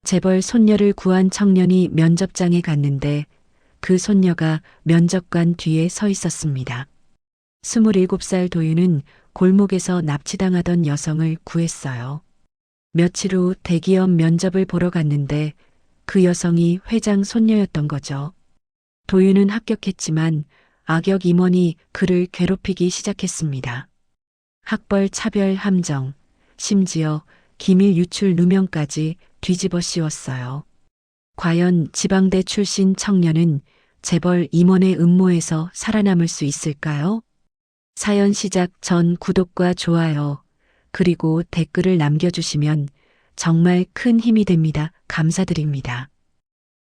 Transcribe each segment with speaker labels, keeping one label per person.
Speaker 1: 재벌 손녀를 구한 청년이 면접장에 갔는데 그 손녀가 면접관 뒤에 서 있었습니다. 27살 도윤은 골목에서 납치당하던 여성을 구했어요. 며칠 후 대기업 면접을 보러 갔는데 그 여성이 회장 손녀였던 거죠. 도윤은 합격했지만 악역 임원이 그를 괴롭히기 시작했습니다. 학벌 차별 함정, 심지어 기밀 유출 누명까지 뒤집어 씌웠어요. 과연 지방대 출신 청년은 재벌 임원의 음모에서 살아남을 수 있을까요? 사연 시작 전 구독과 좋아요, 그리고 댓글을 남겨주시면 정말 큰 힘이 됩니다. 감사드립니다.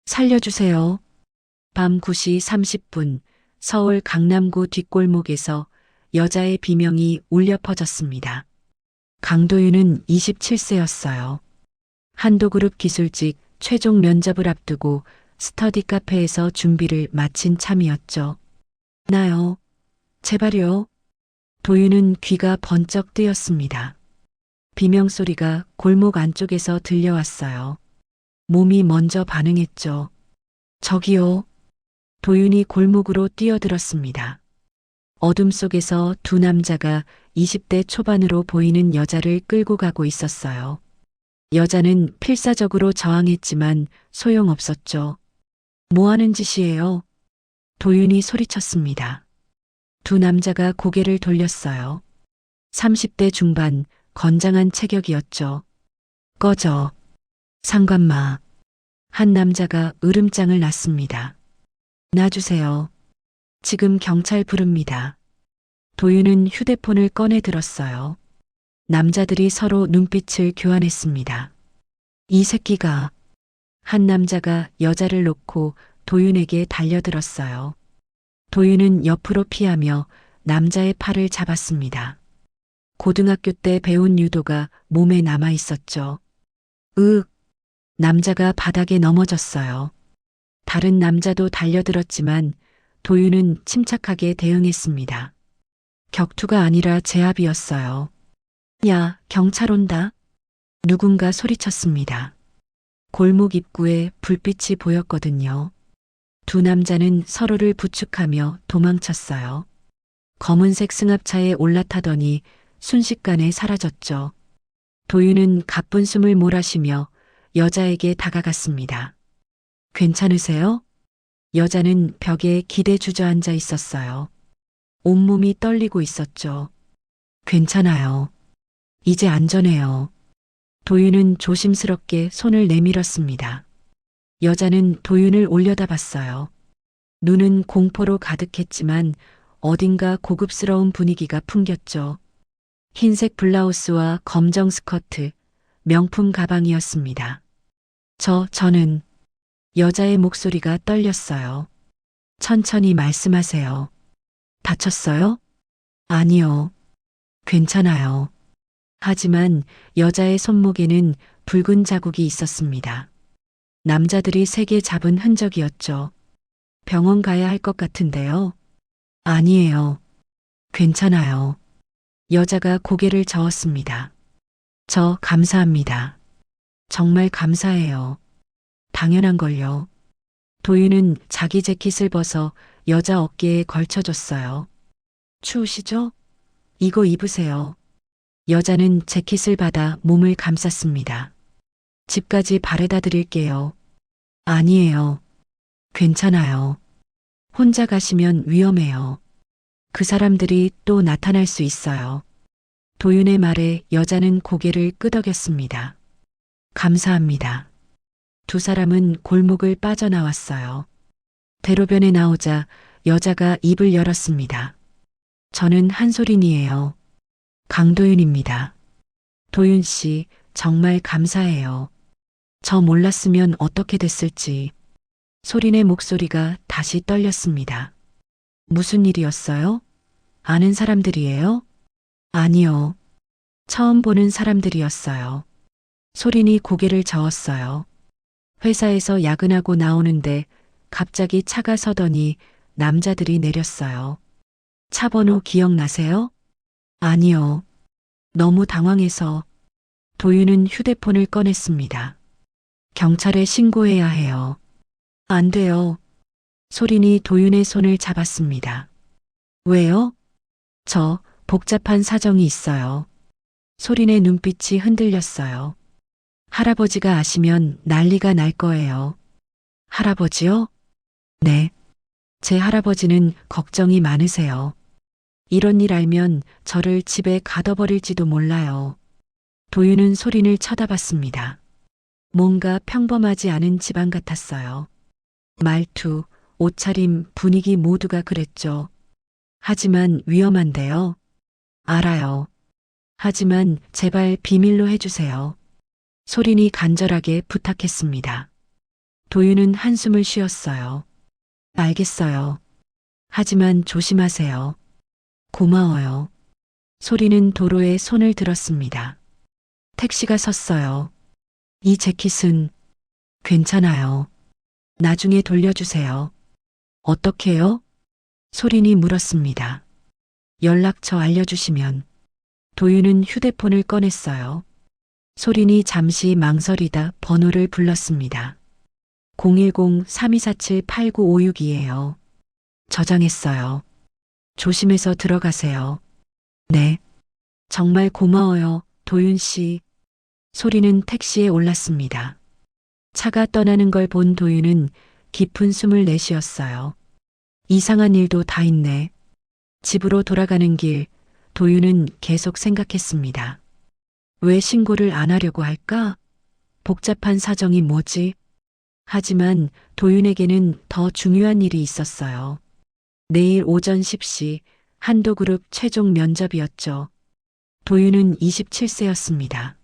Speaker 1: 살려주세요. 밤 9시 30분 서울 강남구 뒷골목에서 여자의 비명이 울려 퍼졌습니다. 강도윤은 27세였어요. 한도그룹 기술직 최종 면접을 앞두고 스터디 카페에서 준비를 마친 참이었죠. 나요. 제발요. 도윤은 귀가 번쩍 뜨였습니다. 비명소리가 골목 안쪽에서 들려왔어요. 몸이 먼저 반응했죠. 저기요. 도윤이 골목으로 뛰어들었습니다. 어둠 속에서 두 남자가 20대 초반으로 보이는 여자를 끌고 가고 있었어요. 여자는 필사적으로 저항했지만 소용없었죠. 뭐 하는 짓이에요? 도윤이 소리쳤습니다. 두 남자가 고개를 돌렸어요. 30대 중반, 건장한 체격이었죠. 꺼져. 상관마. 한 남자가 으름장을 놨습니다. 놔주세요. 지금 경찰 부릅니다. 도윤은 휴대폰을 꺼내 들었어요. 남자들이 서로 눈빛을 교환했습니다. 이 새끼가. 한 남자가 여자를 놓고 도윤에게 달려들었어요. 도윤은 옆으로 피하며 남자의 팔을 잡았습니다. 고등학교 때 배운 유도가 몸에 남아 있었죠. 남자가 바닥에 넘어졌어요. 다른 남자도 달려들었지만 도윤은 침착하게 대응했습니다. 격투가 아니라 제압이었어요. 야, 경찰 온다. 누군가 소리쳤습니다. 골목 입구에 불빛이 보였거든요. 두 남자는 서로를 부축하며 도망쳤어요. 검은색 승합차에 올라타더니 순식간에 사라졌죠. 도윤은 가쁜 숨을 몰아쉬며 여자에게 다가갔습니다. 괜찮으세요? 여자는 벽에 기대 주저앉아 있었어요. 온몸이 떨리고 있었죠. 괜찮아요. 이제 안전해요. 도윤은 조심스럽게 손을 내밀었습니다. 여자는 도윤을 올려다봤어요. 눈은 공포로 가득했지만 어딘가 고급스러운 분위기가 풍겼죠. 흰색 블라우스와 검정 스커트, 명품 가방이었습니다. 저는 여자의 목소리가 떨렸어요. 천천히 말씀하세요. 다쳤어요? 아니요. 괜찮아요. 하지만 여자의 손목에는 붉은 자국이 있었습니다. 남자들이 세게 잡은 흔적이었죠. 병원 가야 할 것 같은데요. 아니에요. 괜찮아요. 여자가 고개를 저었습니다. 저 감사합니다. 정말 감사해요. 당연한 걸요. 도윤은 자기 재킷을 벗어 여자 어깨에 걸쳐줬어요. 추우시죠? 이거 입으세요. 여자는 재킷을 받아 몸을 감쌌습니다. 집까지 바래다 드릴게요. 아니에요. 괜찮아요. 혼자 가시면 위험해요. 그 사람들이 또 나타날 수 있어요. 도윤의 말에 여자는 고개를 끄덕였습니다. 감사합니다. 두 사람은 골목을 빠져나왔어요. 대로변에 나오자 여자가 입을 열었습니다. 저는 한소린이에요. 강도윤입니다. 도윤 씨, 정말 감사해요. 저 몰랐으면 어떻게 됐을지. 소린의 목소리가 다시 떨렸습니다. 무슨 일이었어요? 아는 사람들이에요? 아니요. 처음 보는 사람들이었어요. 소린이 고개를 저었어요. 회사에서 야근하고 나오는데 갑자기 차가 서더니 남자들이 내렸어요. 차 번호 기억나세요? 아니요. 너무 당황해서. 도윤은 휴대폰을 꺼냈습니다. 경찰에 신고해야 해요. 안 돼요. 소린이 도윤의 손을 잡았습니다. 왜요? 저 복잡한 사정이 있어요. 소린의 눈빛이 흔들렸어요. 할아버지가 아시면 난리가 날 거예요. 할아버지요? 네. 제 할아버지는 걱정이 많으세요. 이런 일 알면 저를 집에 가둬버릴지도 몰라요. 도윤은 소린을 쳐다봤습니다. 뭔가 평범하지 않은 집안 같았어요. 말투, 옷차림, 분위기 모두가 그랬죠. 하지만 위험한데요. 알아요. 하지만 제발 비밀로 해주세요. 소린이 간절하게 부탁했습니다. 도윤은 한숨을 쉬었어요. 알겠어요. 하지만 조심하세요. 고마워요. 소리는 도로에 손을 들었습니다. 택시가 섰어요. 이 재킷은 괜찮아요. 나중에 돌려주세요. 어떻게요? 소린이 물었습니다. 연락처 알려주시면. 도윤은 휴대폰을 꺼냈어요. 소린이 잠시 망설이다 번호를 불렀습니다. 010-3247-8956이에요. 저장했어요. 조심해서 들어가세요. 네. 정말 고마워요, 도윤 씨. 소리는 택시에 올랐습니다. 차가 떠나는 걸 본 도윤은 깊은 숨을 내쉬었어요. 이상한 일도 다 있네. 집으로 돌아가는 길, 도윤은 계속 생각했습니다. 왜 신고를 안 하려고 할까? 복잡한 사정이 뭐지? 하지만 도윤에게는 더 중요한 일이 있었어요. 내일 오전 10시 한도그룹 최종 면접이었죠. 도윤은 27세였습니다.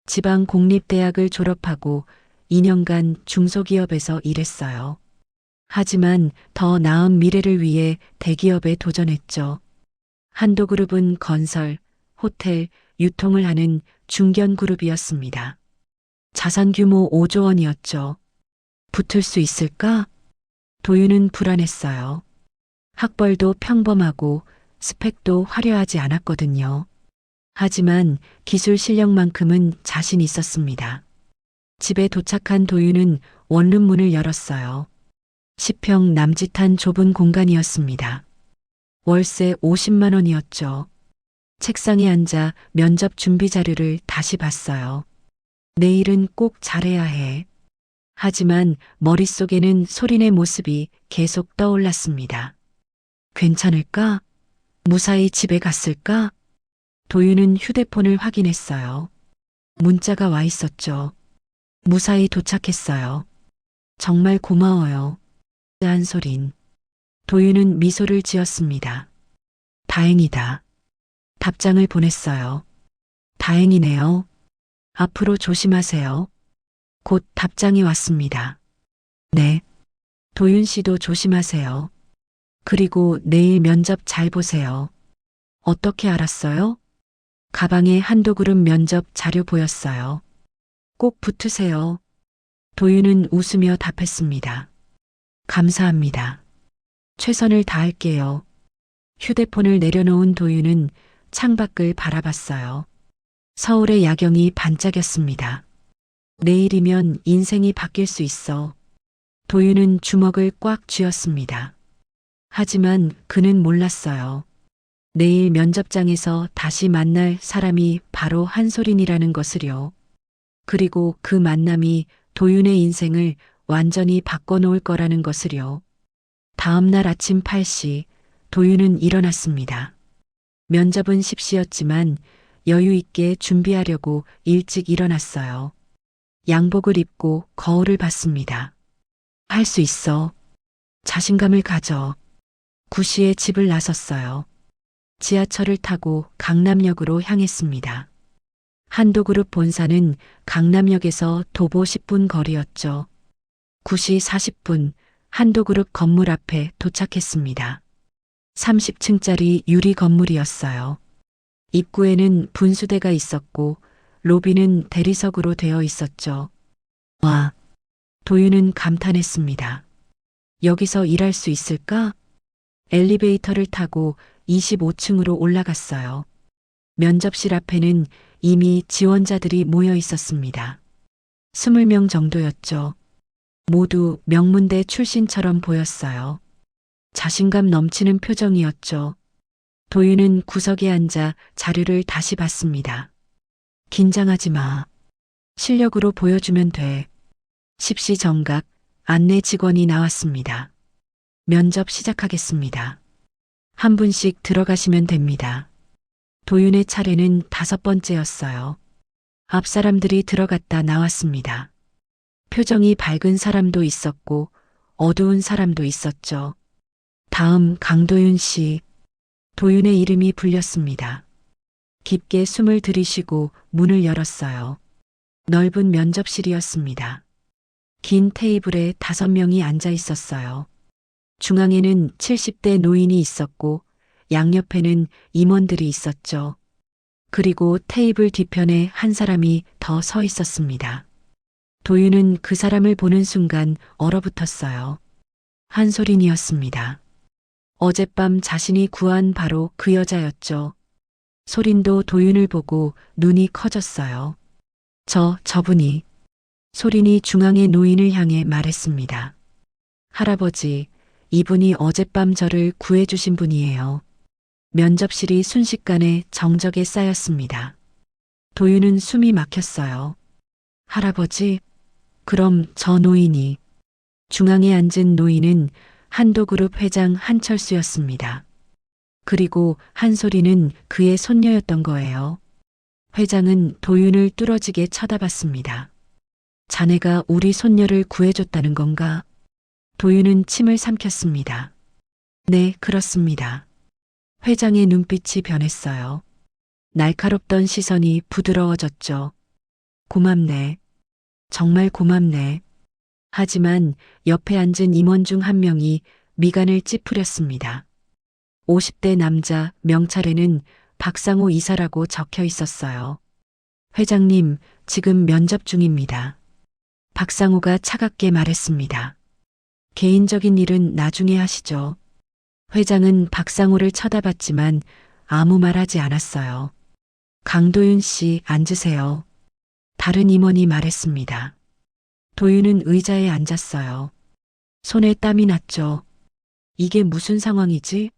Speaker 1: 지방 공립대학을 졸업하고 2년간 중소기업에서 일했어요. 하지만 더 나은 미래를 위해 대기업에 도전했죠. 한도그룹은 건설, 호텔, 유통을 하는 중견그룹이었습니다. 자산 규모 5조 원이었죠. 붙을 수 있을까? 도윤은 불안했어요. 학벌도 평범하고 스펙도 화려하지 않았거든요. 하지만 기술 실력만큼은 자신 있었습니다. 집에 도착한 도윤은 원룸문을 열었어요. 10평 남짓한 좁은 공간이었습니다. 월세 50만 원이었죠. 책상에 앉아 면접 준비 자료를 다시 봤어요. 내일은 꼭 잘해야 해. 하지만 머릿속에는 소린의 모습이 계속 떠올랐습니다. 괜찮을까? 무사히 집에 갔을까? 도윤은 휴대폰을 확인했어요. 문자가 와 있었죠. 무사히 도착했어요. 정말 고마워요. 한 소린. 도윤은 미소를 지었습니다. 다행이다. 답장을 보냈어요. 다행이네요. 앞으로 조심하세요. 곧 답장이 왔습니다. 네. 도윤 씨도 조심하세요. 그리고 내일 면접 잘 보세요. 어떻게 알았어요? 가방에 한도그룹 면접 자료 보였어요. 꼭 붙으세요. 도윤은 웃으며 답했습니다. 감사합니다. 최선을 다할게요. 휴대폰을 내려놓은 도윤은 창밖을 바라봤어요. 서울의 야경이 반짝였습니다. 내일이면 인생이 바뀔 수 있어. 도윤은 주먹을 꽉 쥐었습니다. 하지만 그는 몰랐어요. 내일 면접장에서 다시 만날 사람이 바로 한소린이라는 것을요. 그리고 그 만남이 도윤의 인생을 완전히 바꿔놓을 거라는 것을요. 다음 날 아침 8시 도윤은 일어났습니다. 면접은 10시였지만 여유 있게 준비하려고 일찍 일어났어요. 양복을 입고 거울을 봤습니다. 할 수 있어. 자신감을 가져. 9시에 집을 나섰어요. 지하철을 타고 강남역으로 향했습니다. 한도그룹 본사는 강남역에서 도보 10분 거리였죠. 9시 40분 한도그룹 건물 앞에 도착했습니다. 30층짜리 유리 건물이었어요. 입구에는 분수대가 있었고 로비는 대리석으로 되어 있었죠. 와, 도윤은 감탄했습니다. 여기서 일할 수 있을까? 엘리베이터를 타고 25층으로 올라갔어요. 면접실 앞에는 이미 지원자들이 모여 있었습니다. 20명 정도였죠. 모두 명문대 출신처럼 보였어요. 자신감 넘치는 표정이었죠. 도윤은 구석에 앉아 자료를 다시 봤습니다. 긴장하지 마. 실력으로 보여주면 돼. 십시정각 안내 직원이 나왔습니다. 면접 시작하겠습니다. 한 분씩 들어가시면 됩니다. 도윤의 차례는 5번째였어요. 앞 사람들이 들어갔다 나왔습니다. 표정이 밝은 사람도 있었고 어두운 사람도 있었죠. 다음 강도윤 씨. 도윤의 이름이 불렸습니다. 깊게 숨을 들이쉬고 문을 열었어요. 넓은 면접실이었습니다. 긴 테이블에 5명이 앉아 있었어요. 중앙에는 70대 노인이 있었고 양옆에는 임원들이 있었죠. 그리고 테이블 뒤편에 한 사람이 더 서 있었습니다. 도윤은 그 사람을 보는 순간 얼어붙었어요. 한소린이었습니다. 어젯밤 자신이 구한 바로 그 여자였죠. 소린도 도윤을 보고 눈이 커졌어요. 저분이. 소린이 중앙의 노인을 향해 말했습니다. 할아버지, 이분이 어젯밤 저를 구해주신 분이에요. 면접실이 순식간에 정적에 쌓였습니다. 도윤은 숨이 막혔어요. 할아버지? 그럼 저 노인이. 중앙에 앉은 노인은 한도그룹 회장 한철수였습니다. 그리고 한소리는 그의 손녀였던 거예요. 회장은 도윤을 뚫어지게 쳐다봤습니다. 자네가 우리 손녀를 구해줬다는 건가? 도윤은 침을 삼켰습니다. 네, 그렇습니다. 회장의 눈빛이 변했어요. 날카롭던 시선이 부드러워졌죠. 고맙네. 정말 고맙네. 하지만 옆에 앉은 임원 중 한 명이 미간을 찌푸렸습니다. 50대 남자 명찰에는 박상호 이사라고 적혀 있었어요. 회장님, 지금 면접 중입니다. 박상호가 차갑게 말했습니다. 개인적인 일은 나중에 하시죠. 회장은 박상호를 쳐다봤지만 아무 말 하지 않았어요. 강도윤 씨, 앉으세요. 다른 임원이 말했습니다. 도윤은 의자에 앉았어요. 손에 땀이 났죠. 이게 무슨 상황이지?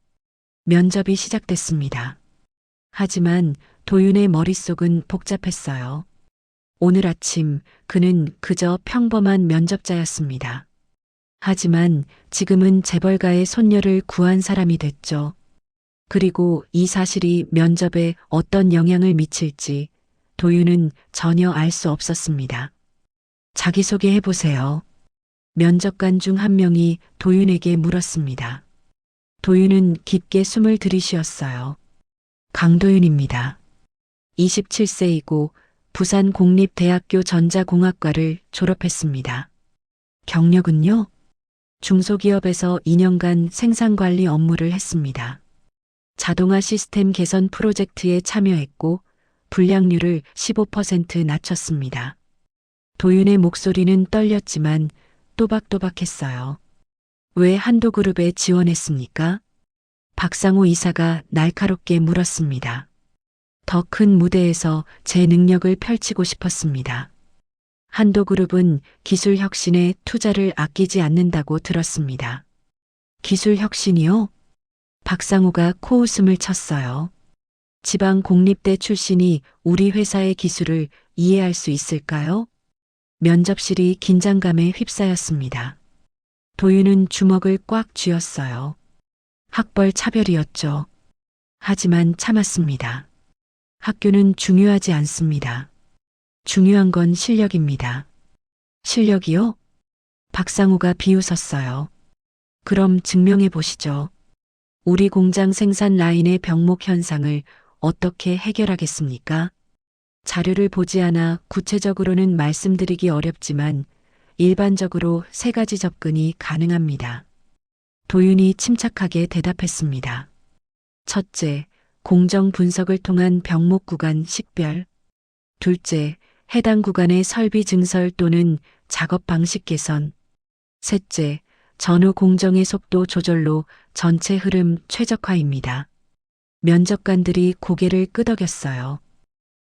Speaker 1: 면접이 시작됐습니다. 하지만 도윤의 머릿속은 복잡했어요. 오늘 아침 그는 그저 평범한 면접자였습니다. 하지만 지금은 재벌가의 손녀를 구한 사람이 됐죠. 그리고 이 사실이 면접에 어떤 영향을 미칠지 도윤은 전혀 알 수 없었습니다. 자기소개해 보세요. 면접관 중 한 명이 도윤에게 물었습니다. 도윤은 깊게 숨을 들이쉬었어요. 강도윤입니다. 27세이고 부산공립대학교 전자공학과를 졸업했습니다. 경력은요? 중소기업에서 2년간 생산관리 업무를 했습니다. 자동화 시스템 개선 프로젝트에 참여했고 불량률을 15% 낮췄습니다. 도윤의 목소리는 떨렸지만 또박또박했어요. 왜 한도그룹에 지원했습니까? 박상호 이사가 날카롭게 물었습니다. 더 큰 무대에서 제 능력을 펼치고 싶었습니다. 한도그룹은 기술 혁신에 투자를 아끼지 않는다고 들었습니다. 기술 혁신이요? 박상호가 코웃음을 쳤어요. 지방 공립대 출신이 우리 회사의 기술을 이해할 수 있을까요? 면접실이 긴장감에 휩싸였습니다. 도윤은 주먹을 꽉 쥐었어요. 학벌 차별이었죠. 하지만 참았습니다. 학교는 중요하지 않습니다. 중요한 건 실력입니다. 실력이요? 박상우가 비웃었어요. 그럼 증명해 보시죠. 우리 공장 생산 라인의 병목 현상을 어떻게 해결하겠습니까? 자료를 보지 않아 구체적으로는 말씀드리기 어렵지만 일반적으로 3가지 접근이 가능합니다. 도윤이 침착하게 대답했습니다. 첫째, 공정 분석을 통한 병목 구간 식별. 둘째, 해당 구간의 설비 증설 또는 작업 방식 개선. 셋째, 전후 공정의 속도 조절로 전체 흐름 최적화입니다. 면접관들이 고개를 끄덕였어요.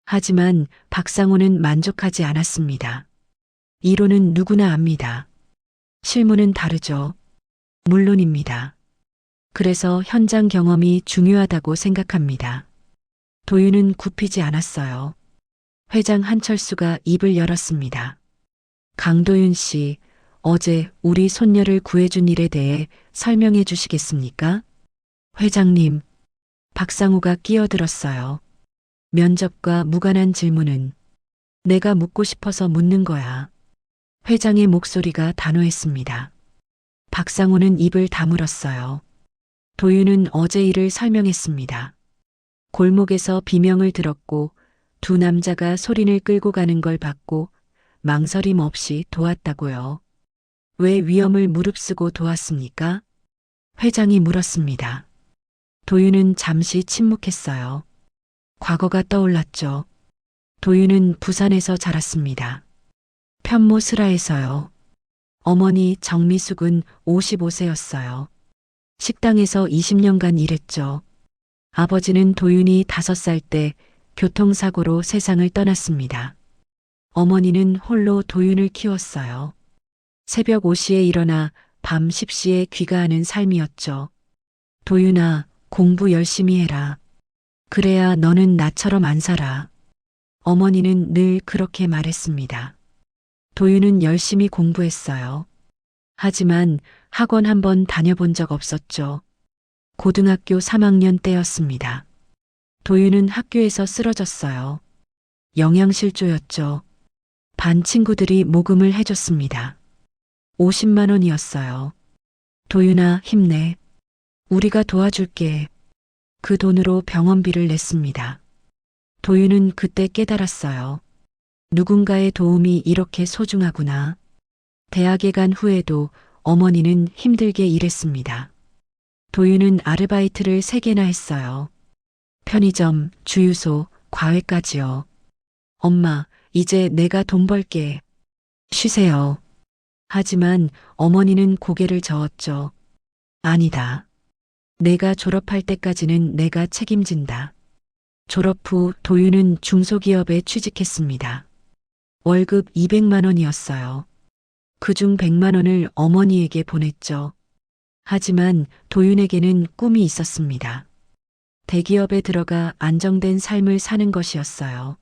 Speaker 1: 하지만 박상호는 만족하지 않았습니다. 이론은 누구나 압니다. 실무는 다르죠. 물론입니다. 그래서 현장 경험이 중요하다고 생각합니다. 도윤은 굽히지 않았어요. 회장 한철수가 입을 열었습니다. 강도윤 씨, 어제 우리 손녀를 구해준 일에 대해 설명해 주시겠습니까? 회장님, 박상우가 끼어들었어요. 면접과 무관한 질문은 내가 묻고 싶어서 묻는 거야. 회장의 목소리가 단호했습니다. 박상우는 입을 다물었어요. 도윤은 어제 일을 설명했습니다. 골목에서 비명을 들었고 두 남자가 소린을 끌고 가는 걸 봤고 망설임 없이 도왔다고요. 왜 위험을 무릅쓰고 도왔습니까? 회장이 물었습니다. 도윤은 잠시 침묵했어요. 과거가 떠올랐죠. 도윤은 부산에서 자랐습니다. 편모 슬하에서요. 어머니 정미숙은 55세였어요. 식당에서 20년간 일했죠. 아버지는 도윤이 5살 때 교통사고로 세상을 떠났습니다. 어머니는 홀로 도윤을 키웠어요. 새벽 5시에 일어나 밤 10시에 귀가하는 삶이었죠. 도윤아, 공부 열심히 해라. 그래야 너는 나처럼 안 살아. 어머니는 늘 그렇게 말했습니다. 도윤은 열심히 공부했어요. 하지만 학원 한번 다녀본 적 없었죠. 고등학교 3학년 때였습니다. 도윤은 학교에서 쓰러졌어요. 영양실조였죠. 반 친구들이 모금을 해줬습니다. 50만 원이었어요. 도윤아, 힘내. 우리가 도와줄게. 그 돈으로 병원비를 냈습니다. 도윤은 그때 깨달았어요. 누군가의 도움이 이렇게 소중하구나. 대학에 간 후에도 어머니는 힘들게 일했습니다. 도윤은 아르바이트를 3개나 했어요. 편의점, 주유소, 과외까지요. 엄마, 이제 내가 돈 벌게. 쉬세요. 하지만 어머니는 고개를 저었죠. 아니다. 내가 졸업할 때까지는 내가 책임진다. 졸업 후 도윤은 중소기업에 취직했습니다. 월급 200만 원이었어요. 그중 100만 원을 어머니에게 보냈죠. 하지만 도윤에게는 꿈이 있었습니다. 대기업에 들어가 안정된 삶을 사는 것이었어요.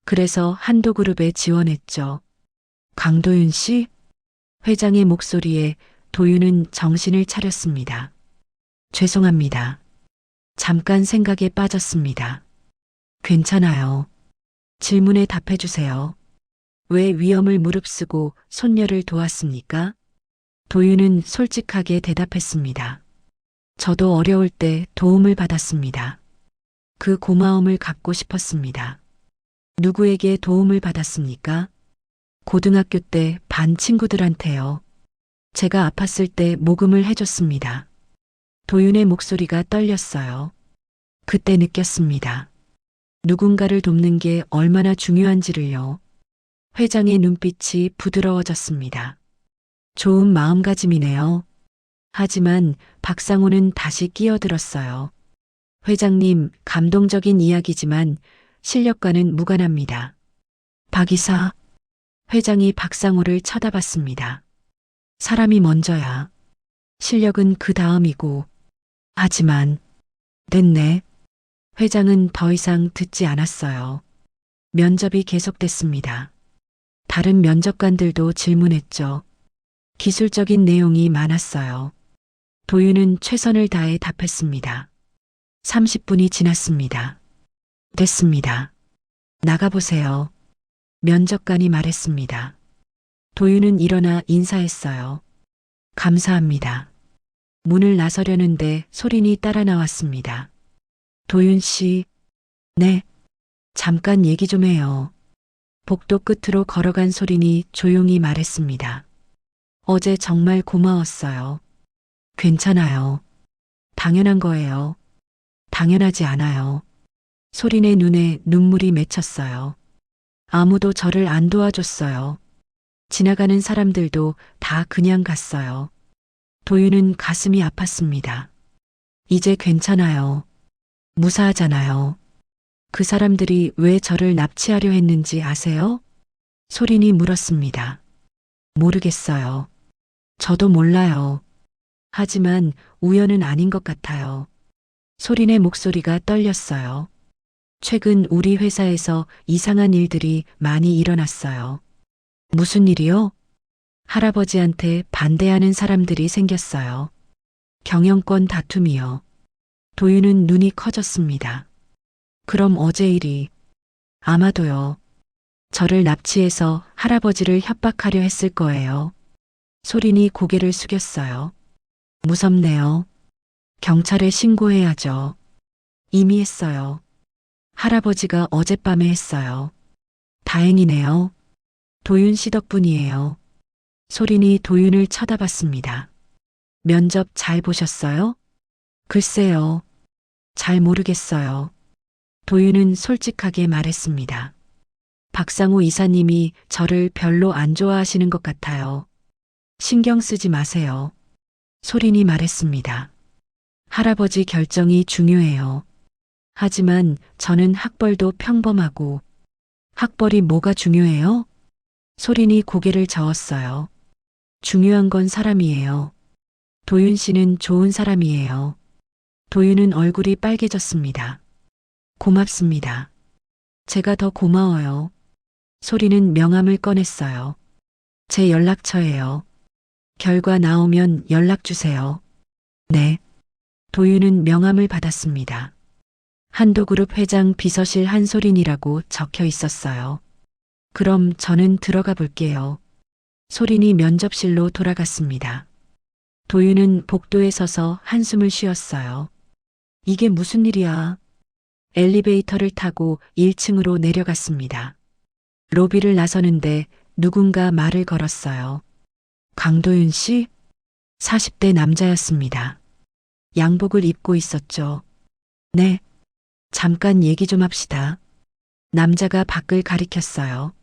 Speaker 1: 그래서 한도그룹에 지원했죠. 강도윤 씨? 회장의 목소리에 도윤은 정신을 차렸습니다. 죄송합니다. 잠깐 생각에 빠졌습니다. 괜찮아요. 질문에 답해 주세요. 왜 위험을 무릅쓰고 손녀를 도왔습니까? 도윤은 솔직하게 대답했습니다. 저도 어려울 때 도움을 받았습니다. 그 고마움을 갚고 싶었습니다. 누구에게 도움을 받았습니까? 고등학교 때 반 친구들한테요. 제가 아팠을 때 모금을 해줬습니다. 도윤의 목소리가 떨렸어요. 그때 느꼈습니다. 누군가를 돕는 게 얼마나 중요한지를요. 회장의 눈빛이 부드러워졌습니다. 좋은 마음가짐이네요. 하지만 박상우는 다시 끼어들었어요. 회장님, 감동적인 이야기지만 실력과는 무관합니다. 박 이사, 회장이 박상우를 쳐다봤습니다. 사람이 먼저야. 실력은 그 다음이고. 하지만, 됐네. 회장은 더 이상 듣지 않았어요. 면접이 계속됐습니다. 다른 면접관들도 질문했죠. 기술적인 내용이 많았어요. 도윤은 최선을 다해 답했습니다. 30분이 지났습니다. 됐습니다. 나가보세요. 면접관이 말했습니다. 도윤은 일어나 인사했어요. 감사합니다. 문을 나서려는데 소린이 따라 나왔습니다. 도윤 씨, 네. 잠깐 얘기 좀 해요. 복도 끝으로 걸어간 소린이 조용히 말했습니다. 어제 정말 고마웠어요. 괜찮아요. 당연한 거예요. 당연하지 않아요. 소린의 눈에 눈물이 맺혔어요. 아무도 저를 안 도와줬어요. 지나가는 사람들도 다 그냥 갔어요. 도윤은 가슴이 아팠습니다. 이제 괜찮아요. 무사하잖아요. 그 사람들이 왜 저를 납치하려 했는지 아세요? 소린이 물었습니다. 모르겠어요. 저도 몰라요. 하지만 우연은 아닌 것 같아요. 소린의 목소리가 떨렸어요. 최근 우리 회사에서 이상한 일들이 많이 일어났어요. 무슨 일이요? 할아버지한테 반대하는 사람들이 생겼어요. 경영권 다툼이요. 도윤은 눈이 커졌습니다. 그럼 어제 일이 아마도요. 저를 납치해서 할아버지를 협박하려 했을 거예요. 소린이 고개를 숙였어요. 무섭네요. 경찰에 신고해야죠. 이미 했어요. 할아버지가 어젯밤에 했어요. 다행이네요. 도윤 씨 덕분이에요. 소린이 도윤을 쳐다봤습니다. 면접 잘 보셨어요? 글쎄요. 잘 모르겠어요. 도윤은 솔직하게 말했습니다. 박상우 이사님이 저를 별로 안 좋아하시는 것 같아요. 신경 쓰지 마세요. 소린이 말했습니다. 할아버지 결정이 중요해요. 하지만 저는 학벌도 평범하고 학벌이 뭐가 중요해요? 소린이 고개를 저었어요. 중요한 건 사람이에요. 도윤 씨는 좋은 사람이에요. 도윤은 얼굴이 빨개졌습니다. 고맙습니다. 제가 더 고마워요. 소리는 명함을 꺼냈어요. 제 연락처예요. 결과 나오면 연락 주세요. 네. 도윤은 명함을 받았습니다. 한도그룹 회장 비서실 한소린이라고 적혀 있었어요. 그럼 저는 들어가 볼게요. 소린이 면접실로 돌아갔습니다. 도윤은 복도에 서서 한숨을 쉬었어요. 이게 무슨 일이야? 엘리베이터를 타고 1층으로 내려갔습니다. 로비를 나서는데 누군가 말을 걸었어요. 강도윤 씨? 40대 남자였습니다. 양복을 입고 있었죠. 네. 잠깐 얘기 좀 합시다. 남자가 밖을 가리켰어요.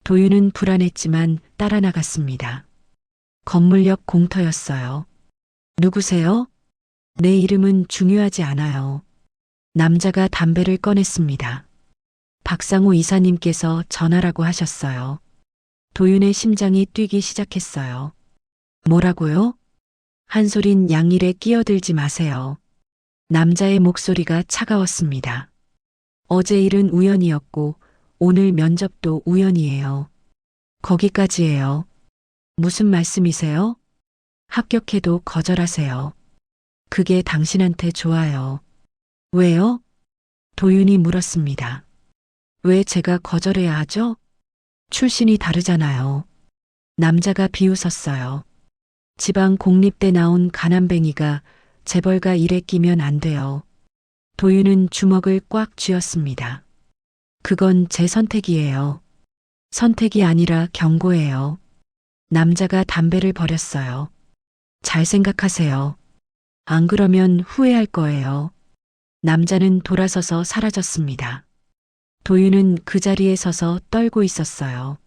Speaker 1: 도윤은 불안했지만 따라 나갔습니다. 건물역 공터였어요. 누구세요? 내 이름은 중요하지 않아요. 남자가 담배를 꺼냈습니다. 박상우 이사님께서 전화라고 하셨어요. 도윤의 심장이 뛰기 시작했어요. 뭐라고요? 한소린 양일에 끼어들지 마세요. 남자의 목소리가 차가웠습니다. 어제 일은 우연이었고 오늘 면접도 우연이에요. 거기까지예요. 무슨 말씀이세요? 합격해도 거절하세요. 그게 당신한테 좋아요. 왜요? 도윤이 물었습니다. 왜 제가 거절해야 하죠? 출신이 다르잖아요. 남자가 비웃었어요. 지방 공립대 나온 가난뱅이가 재벌가 일에 끼면 안 돼요. 도윤은 주먹을 꽉 쥐었습니다. 그건 제 선택이에요. 선택이 아니라 경고예요. 남자가 담배를 버렸어요. 잘 생각하세요. 안 그러면 후회할 거예요. 남자는 돌아서서 사라졌습니다. 도윤은 그 자리에 서서 떨고 있었어요.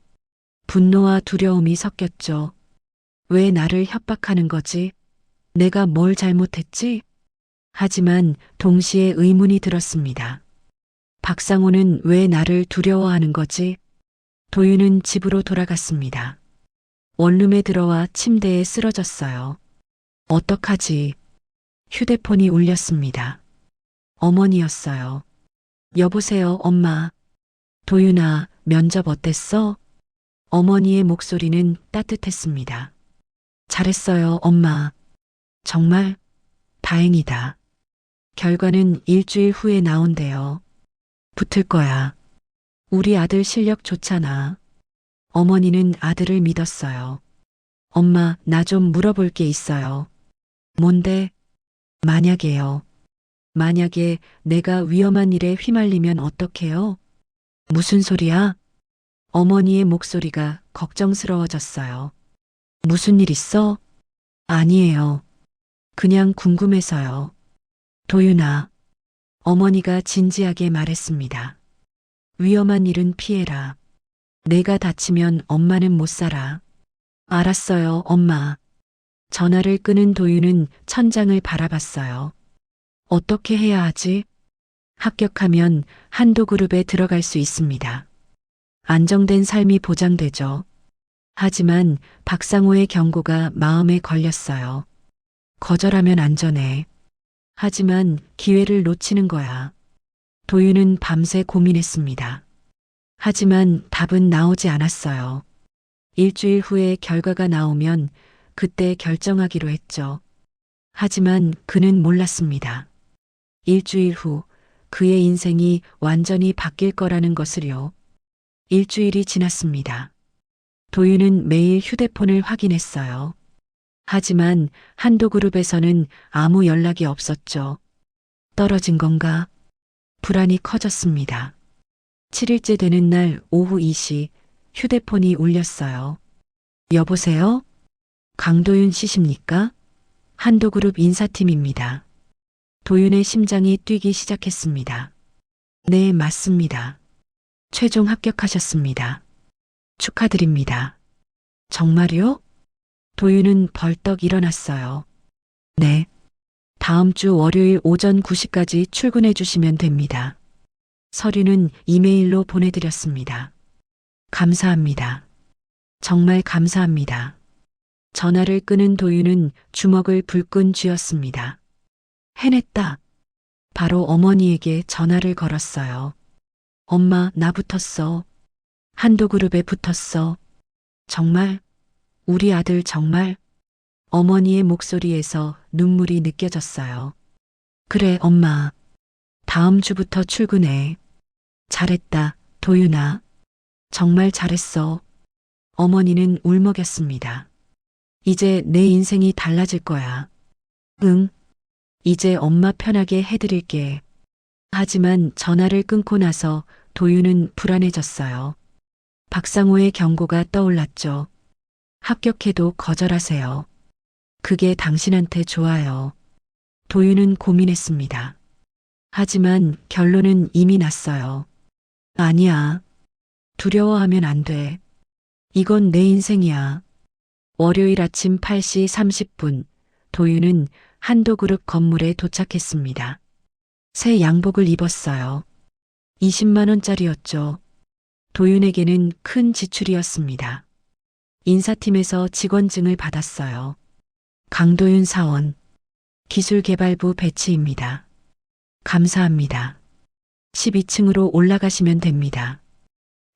Speaker 1: 분노와 두려움이 섞였죠. 왜 나를 협박하는 거지? 내가 뭘 잘못했지? 하지만 동시에 의문이 들었습니다. 박상호는 왜 나를 두려워하는 거지? 도윤은 집으로 돌아갔습니다. 원룸에 들어와 침대에 쓰러졌어요. 어떡하지? 휴대폰이 울렸습니다. 어머니였어요. 여보세요, 엄마. 도윤아, 면접 어땠어? 어머니의 목소리는 따뜻했습니다. 잘했어요, 엄마. 정말? 다행이다. 결과는 일주일 후에 나온대요. 붙을 거야. 우리 아들 실력 좋잖아. 어머니는 아들을 믿었어요. 엄마, 나 좀 물어볼 게 있어요. 뭔데? 만약에요. 만약에 내가 위험한 일에 휘말리면 어떡해요? 무슨 소리야? 어머니의 목소리가 걱정스러워졌어요. 무슨 일 있어? 아니에요. 그냥 궁금해서요. 도윤아. 어머니가 진지하게 말했습니다. 위험한 일은 피해라. 내가 다치면 엄마는 못 살아. 알았어요, 엄마. 전화를 끊은 도윤은 천장을 바라봤어요. 어떻게 해야 하지? 합격하면 한도그룹에 들어갈 수 있습니다. 안정된 삶이 보장되죠. 하지만 박상호의 경고가 마음에 걸렸어요. 거절하면 안전해. 하지만 기회를 놓치는 거야. 도윤은 밤새 고민했습니다. 하지만 답은 나오지 않았어요. 일주일 후에 결과가 나오면 그때 결정하기로 했죠. 하지만 그는 몰랐습니다. 일주일 후 그의 인생이 완전히 바뀔 거라는 것을요. 일주일이 지났습니다. 도윤은 매일 휴대폰을 확인했어요. 하지만 한도그룹에서는 아무 연락이 없었죠. 떨어진 건가? 불안이 커졌습니다. 7일째 되는 날 오후 2시 휴대폰이 울렸어요. 여보세요? 강도윤 씨십니까? 한도그룹 인사팀입니다. 도윤의 심장이 뛰기 시작했습니다. 네, 맞습니다. 최종 합격하셨습니다. 축하드립니다. 정말요? 도윤은 벌떡 일어났어요. 네. 다음 주 월요일 오전 9시까지 출근해 주시면 됩니다. 서류는 이메일로 보내드렸습니다. 감사합니다. 정말 감사합니다. 전화를 끄는 도윤은 주먹을 불끈 쥐었습니다. 해냈다. 바로 어머니에게 전화를 걸었어요. 엄마, 나 붙었어. 한도그룹에 붙었어. 정말? 우리 아들 정말? 어머니의 목소리에서 눈물이 느껴졌어요. 그래, 엄마. 다음 주부터 출근해. 잘했다, 도윤아. 정말 잘했어. 어머니는 울먹였습니다. 이제 내 인생이 달라질 거야. 응. 이제 엄마 편하게 해드릴게. 하지만 전화를 끊고 나서 도윤은 불안해졌어요. 박상호의 경고가 떠올랐죠. 합격해도 거절하세요. 그게 당신한테 좋아요. 도윤은 고민했습니다. 하지만 결론은 이미 났어요. 아니야. 두려워하면 안 돼. 이건 내 인생이야. 월요일 아침 8시 30분, 도윤은 한도그룹 건물에 도착했습니다. 새 양복을 입었어요. 20만 원짜리였죠. 도윤에게는 큰 지출이었습니다. 인사팀에서 직원증을 받았어요. 강도윤 사원, 기술개발부 배치입니다. 감사합니다. 12층으로 올라가시면 됩니다.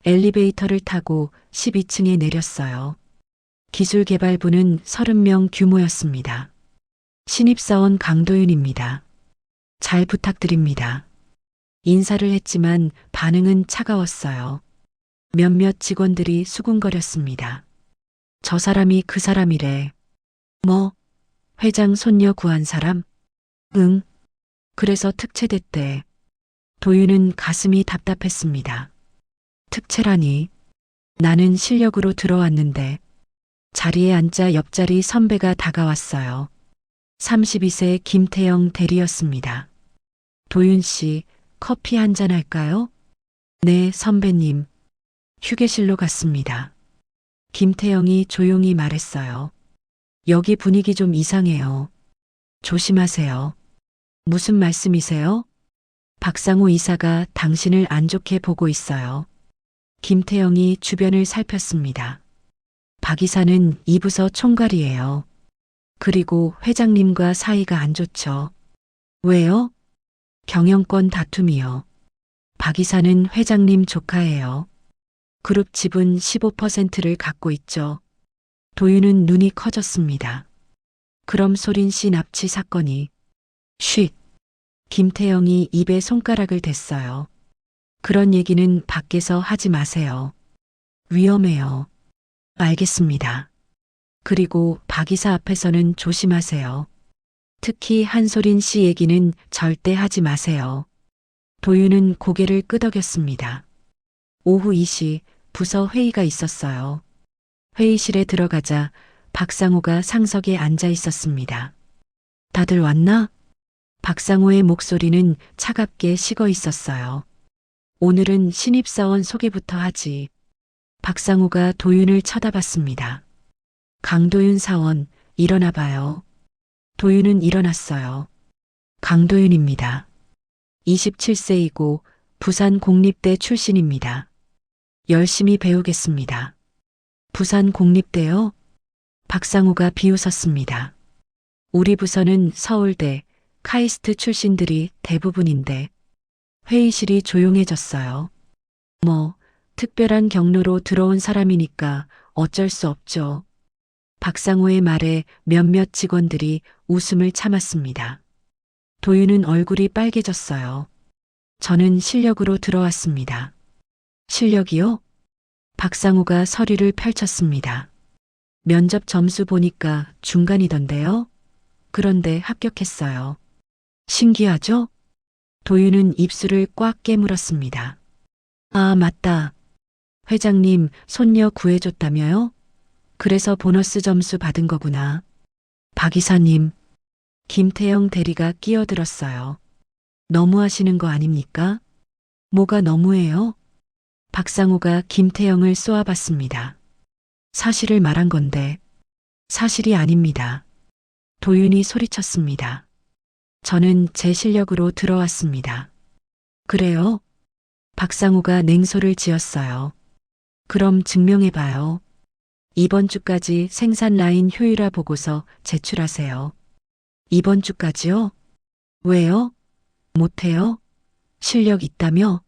Speaker 1: 엘리베이터를 타고 12층에 내렸어요. 기술개발부는 30명 규모였습니다. 신입사원 강도윤입니다. 잘 부탁드립니다. 인사를 했지만 반응은 차가웠어요. 몇몇 직원들이 수군거렸습니다. 저 사람이 그 사람이래. 뭐? 회장 손녀 구한 사람? 응. 그래서 특채됐대. 도윤은 가슴이 답답했습니다. 특채라니. 나는 실력으로 들어왔는데. 자리에 앉자 옆자리 선배가 다가왔어요. 32세 김태영 대리였습니다. 도윤 씨, 커피 한잔 할까요? 네, 선배님. 휴게실로 갔습니다. 김태영이 조용히 말했어요. 여기 분위기 좀 이상해요. 조심하세요. 무슨 말씀이세요? 박상호 이사가 당신을 안 좋게 보고 있어요. 김태영이 주변을 살폈습니다. 박 이사는 이 부서 총괄이에요. 그리고 회장님과 사이가 안 좋죠. 왜요? 경영권 다툼이요. 박 이사는 회장님 조카예요. 그룹 지분 15%를 갖고 있죠. 도윤은 눈이 커졌습니다. 그럼 소린 씨 납치 사건이. 쉿. 김태영이 입에 손가락을 댔어요. 그런 얘기는 밖에서 하지 마세요. 위험해요. 알겠습니다. 그리고 박 이사 앞에서는 조심하세요. 특히 한소린 씨 얘기는 절대 하지 마세요. 도윤은 고개를 끄덕였습니다. 오후 2시 부서 회의가 있었어요. 회의실에 들어가자 박상호가 상석에 앉아 있었습니다. 다들 왔나? 박상호의 목소리는 차갑게 식어 있었어요. 오늘은 신입사원 소개부터 하지. 박상호가 도윤을 쳐다봤습니다. 강도윤 사원, 일어나 봐요. 도윤은 일어났어요. 강도윤입니다. 27세이고 부산 공립대 출신입니다. 열심히 배우겠습니다. 부산 공립대요? 박상우가 비웃었습니다. 우리 부서는 서울대, 카이스트 출신들이 대부분인데 회의실이 조용해졌어요. 뭐, 특별한 경로로 들어온 사람이니까 어쩔 수 없죠. 박상우의 말에 몇몇 직원들이 웃음을 참았습니다. 도윤은 얼굴이 빨개졌어요. 저는 실력으로 들어왔습니다. 실력이요? 박상우가 서류를 펼쳤습니다. 면접 점수 보니까 중간이던데요? 그런데 합격했어요. 신기하죠? 도윤은 입술을 꽉 깨물었습니다. 아, 맞다. 회장님, 손녀 구해줬다며요? 그래서 보너스 점수 받은 거구나. 박 이사님, 김태영 대리가 끼어들었어요. 너무하시는 거 아닙니까? 뭐가 너무해요? 박상우가 김태영을 쏘아봤습니다. 사실을 말한 건데 사실이 아닙니다. 도윤이 소리쳤습니다. 저는 제 실력으로 들어왔습니다. 그래요? 박상우가 냉소를 지었어요. 그럼 증명해봐요. 이번 주까지 생산 라인 효율화 보고서 제출하세요. 이번 주까지요? 왜요? 못해요? 실력 있다며?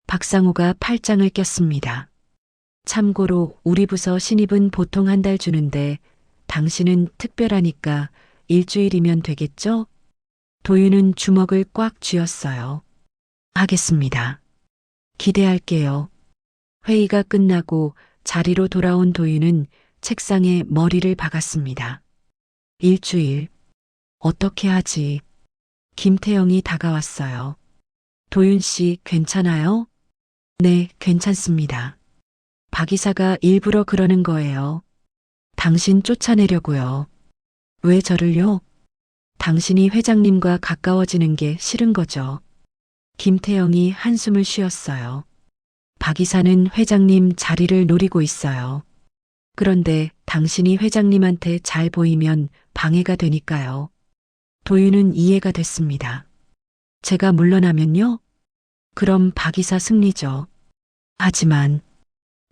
Speaker 1: 박상우가 팔짱을 꼈습니다. 참고로 우리 부서 신입은 보통 한 달 주는데 당신은 특별하니까 일주일이면 되겠죠? 도윤은 주먹을 꽉 쥐었어요. 하겠습니다. 기대할게요. 회의가 끝나고 자리로 돌아온 도윤은 책상에 머리를 박았습니다. 일주일. 어떻게 하지? 김태영이 다가왔어요. 도윤 씨 괜찮아요? 네, 괜찮습니다. 박 이사가 일부러 그러는 거예요. 당신 쫓아내려고요. 왜 저를요? 당신이 회장님과 가까워지는 게 싫은 거죠. 김태영이 한숨을 쉬었어요. 박 이사는 회장님 자리를 노리고 있어요. 그런데 당신이 회장님한테 잘 보이면 방해가 되니까요. 도윤은 이해가 됐습니다. 제가 물러나면요? 그럼 박 이사 승리죠. 하지만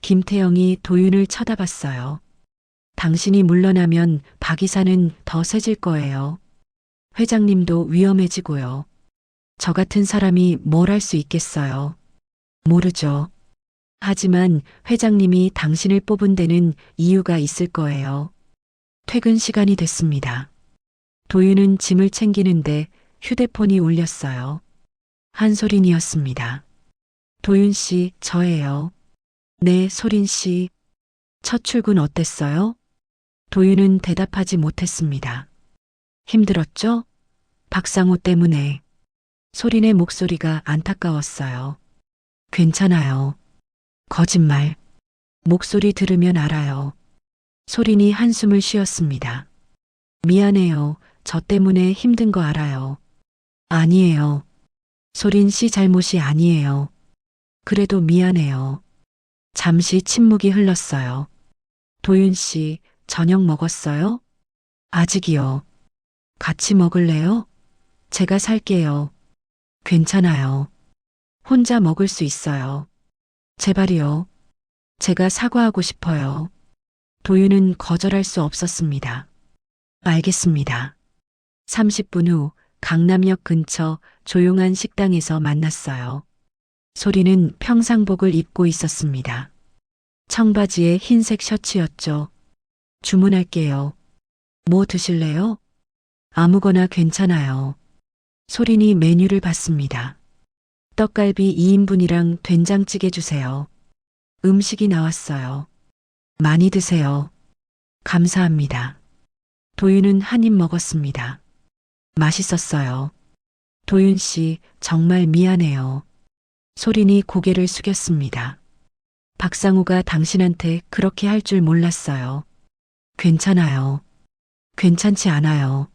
Speaker 1: 김태영이 도윤을 쳐다봤어요. 당신이 물러나면 박 이사는 더 세질 거예요. 회장님도 위험해지고요. 저 같은 사람이 뭘 할 수 있겠어요. 모르죠. 하지만 회장님이 당신을 뽑은 데는 이유가 있을 거예요. 퇴근 시간이 됐습니다. 도윤은 짐을 챙기는데 휴대폰이 울렸어요. 한소린이었습니다. 도윤 씨, 저예요. 네, 소린 씨. 첫 출근 어땠어요? 도윤은 대답하지 못했습니다. 힘들었죠? 박상우 때문에. 소린의 목소리가 안타까웠어요. 괜찮아요. 거짓말. 목소리 들으면 알아요. 소린이 한숨을 쉬었습니다. 미안해요. 저 때문에 힘든 거 알아요. 아니에요. 소린 씨 잘못이 아니에요. 그래도 미안해요. 잠시 침묵이 흘렀어요. 도윤 씨, 저녁 먹었어요? 아직이요. 같이 먹을래요? 제가 살게요. 괜찮아요. 혼자 먹을 수 있어요. 제발이요. 제가 사과하고 싶어요. 도윤은 거절할 수 없었습니다. 알겠습니다. 30분 후 강남역 근처 조용한 식당에서 만났어요. 소리는 평상복을 입고 있었습니다. 청바지에 흰색 셔츠였죠. 주문할게요. 뭐 드실래요? 아무거나 괜찮아요. 소린이 메뉴를 받습니다. 떡갈비 2인분이랑 된장찌개 주세요. 음식이 나왔어요. 많이 드세요. 감사합니다. 도윤은 한 입 먹었습니다. 맛있었어요. 도윤 씨, 정말 미안해요. 소린이 고개를 숙였습니다. 박상우가 당신한테 그렇게 할 줄 몰랐어요. 괜찮아요. 괜찮지 않아요.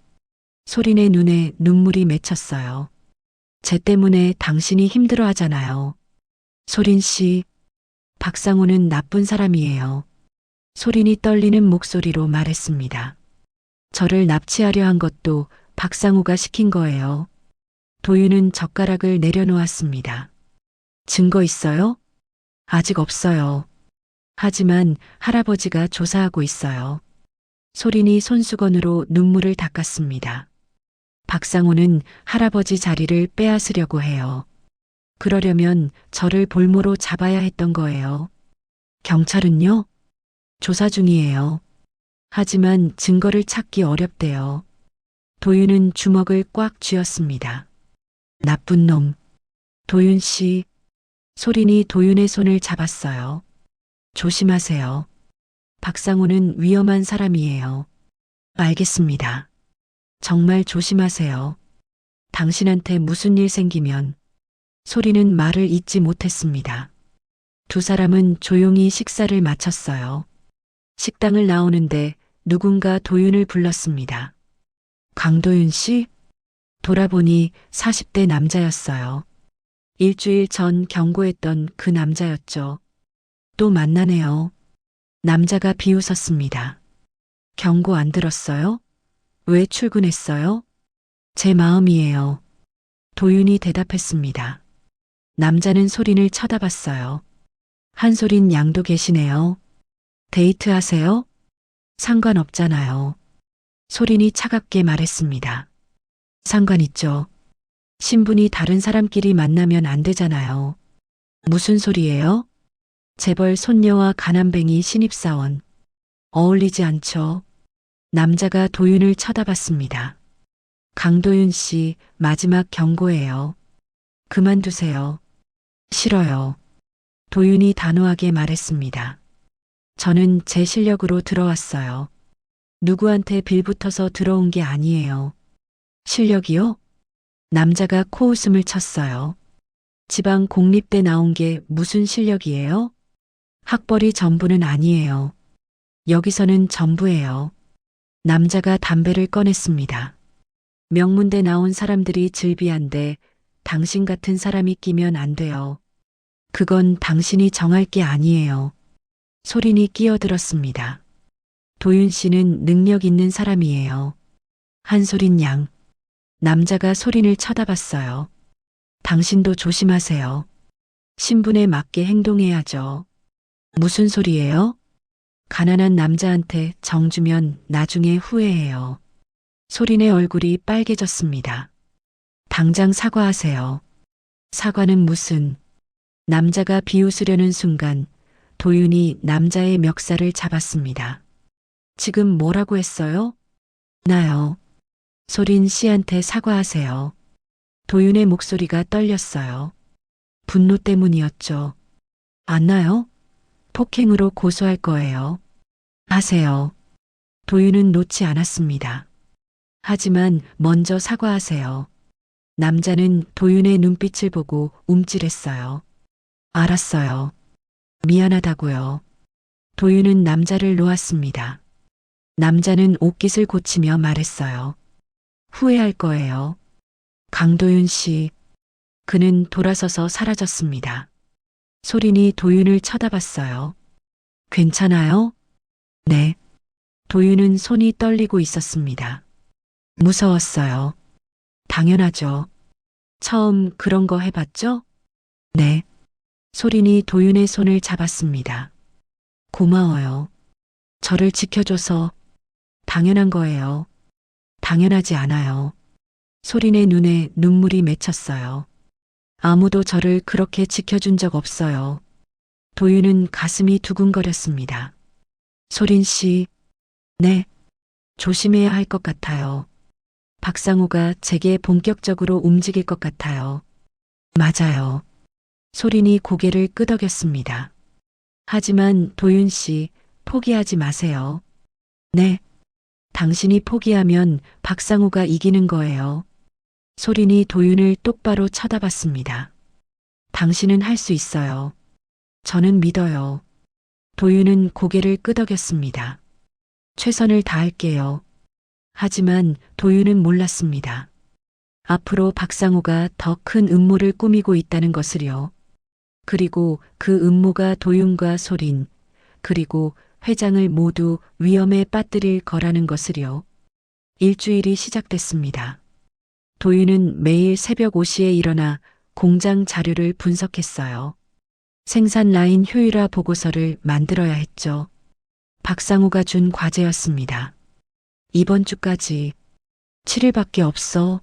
Speaker 1: 소린의 눈에 눈물이 맺혔어요. 쟤 때문에 당신이 힘들어 하잖아요. 소린 씨, 박상우는 나쁜 사람이에요. 소린이 떨리는 목소리로 말했습니다. 저를 납치하려 한 것도 박상우가 시킨 거예요. 도윤은 젓가락을 내려놓았습니다. 증거 있어요? 아직 없어요. 하지만 할아버지가 조사하고 있어요. 소린이 손수건으로 눈물을 닦았습니다. 박상호는 할아버지 자리를 빼앗으려고 해요. 그러려면 저를 볼모로 잡아야 했던 거예요. 경찰은요? 조사 중이에요. 하지만 증거를 찾기 어렵대요. 도윤은 주먹을 꽉 쥐었습니다. 나쁜 놈. 도윤 씨. 소린이 도윤의 손을 잡았어요. 조심하세요. 박상호는 위험한 사람이에요. 알겠습니다. 정말 조심하세요. 당신한테 무슨 일 생기면. 소리는 말을 잇지 못했습니다. 두 사람은 조용히 식사를 마쳤어요. 식당을 나오는데 누군가 도윤을 불렀습니다. 강도윤 씨? 돌아보니 40대 남자였어요. 일주일 전 경고했던 그 남자였죠. 또 만나네요. 남자가 비웃었습니다. 경고 안 들었어요? 왜 출근했어요? 제 마음이에요. 도윤이 대답했습니다. 남자는 소린을 쳐다봤어요. 한소린 양도 계시네요. 데이트하세요? 상관없잖아요. 소린이 차갑게 말했습니다. 상관있죠. 신분이 다른 사람끼리 만나면 안 되잖아요. 무슨 소리예요? 재벌 손녀와 가난뱅이 신입사원. 어울리지 않죠. 남자가 도윤을 쳐다봤습니다. 강도윤 씨, 마지막 경고예요. 그만두세요. 싫어요. 도윤이 단호하게 말했습니다. 저는 제 실력으로 들어왔어요. 누구한테 빌붙어서 들어온 게 아니에요. 실력이요? 남자가 코웃음을 쳤어요. 지방 공립대 나온 게 무슨 실력이에요? 학벌이 전부는 아니에요. 여기서는 전부예요. 남자가 담배를 꺼냈습니다. 명문대 나온 사람들이 즐비한데 당신 같은 사람이 끼면 안 돼요. 그건 당신이 정할 게 아니에요. 소린이 끼어들었습니다. 도윤 씨는 능력 있는 사람이에요. 한소린 양. 남자가 소린을 쳐다봤어요. 당신도 조심하세요. 신분에 맞게 행동해야죠. 무슨 소리예요? 가난한 남자한테 정 주면 나중에 후회해요. 소린의 얼굴이 빨개졌습니다. 당장 사과하세요. 사과는 무슨. 남자가 비웃으려는 순간 도윤이 남자의 멱살을 잡았습니다. 지금 뭐라고 했어요? 나요. 소린 씨한테 사과하세요. 도윤의 목소리가 떨렸어요. 분노 때문이었죠. 안 나요? 폭행으로 고소할 거예요. 하세요. 도윤은 놓지 않았습니다. 하지만 먼저 사과하세요. 남자는 도윤의 눈빛을 보고 움찔했어요. 알았어요. 미안하다고요. 도윤은 남자를 놓았습니다. 남자는 옷깃을 고치며 말했어요. 후회할 거예요. 강도윤 씨. 그는 돌아서서 사라졌습니다. 소린이 도윤을 쳐다봤어요. 괜찮아요? 네. 도윤은 손이 떨리고 있었습니다. 무서웠어요. 당연하죠. 처음 그런 거 해봤죠? 네. 소린이 도윤의 손을 잡았습니다. 고마워요. 저를 지켜줘서. 당연한 거예요. 당연하지 않아요. 소린의 눈에 눈물이 맺혔어요. 아무도 저를 그렇게 지켜준 적 없어요. 도윤은 가슴이 두근거렸습니다. 소린 씨. 네. 조심해야 할 것 같아요. 박상호가 제게 본격적으로 움직일 것 같아요. 맞아요. 소린이 고개를 끄덕였습니다. 하지만 도윤 씨, 포기하지 마세요. 네. 당신이 포기하면 박상호가 이기는 거예요. 소린이 도윤을 똑바로 쳐다봤습니다. 당신은 할 수 있어요. 저는 믿어요. 도윤은 고개를 끄덕였습니다. 최선을 다할게요. 하지만 도윤은 몰랐습니다. 앞으로 박상호가 더 큰 음모를 꾸미고 있다는 것을요. 그리고 그 음모가 도윤과 소린, 그리고 회장을 모두 위험에 빠뜨릴 거라는 것을요. 일주일이 시작됐습니다. 도윤은 매일 새벽 5시에 일어나 공장 자료를 분석했어요. 생산 라인 효율화 보고서를 만들어야 했죠. 박상우가 준 과제였습니다. 이번 주까지 7일밖에 없어.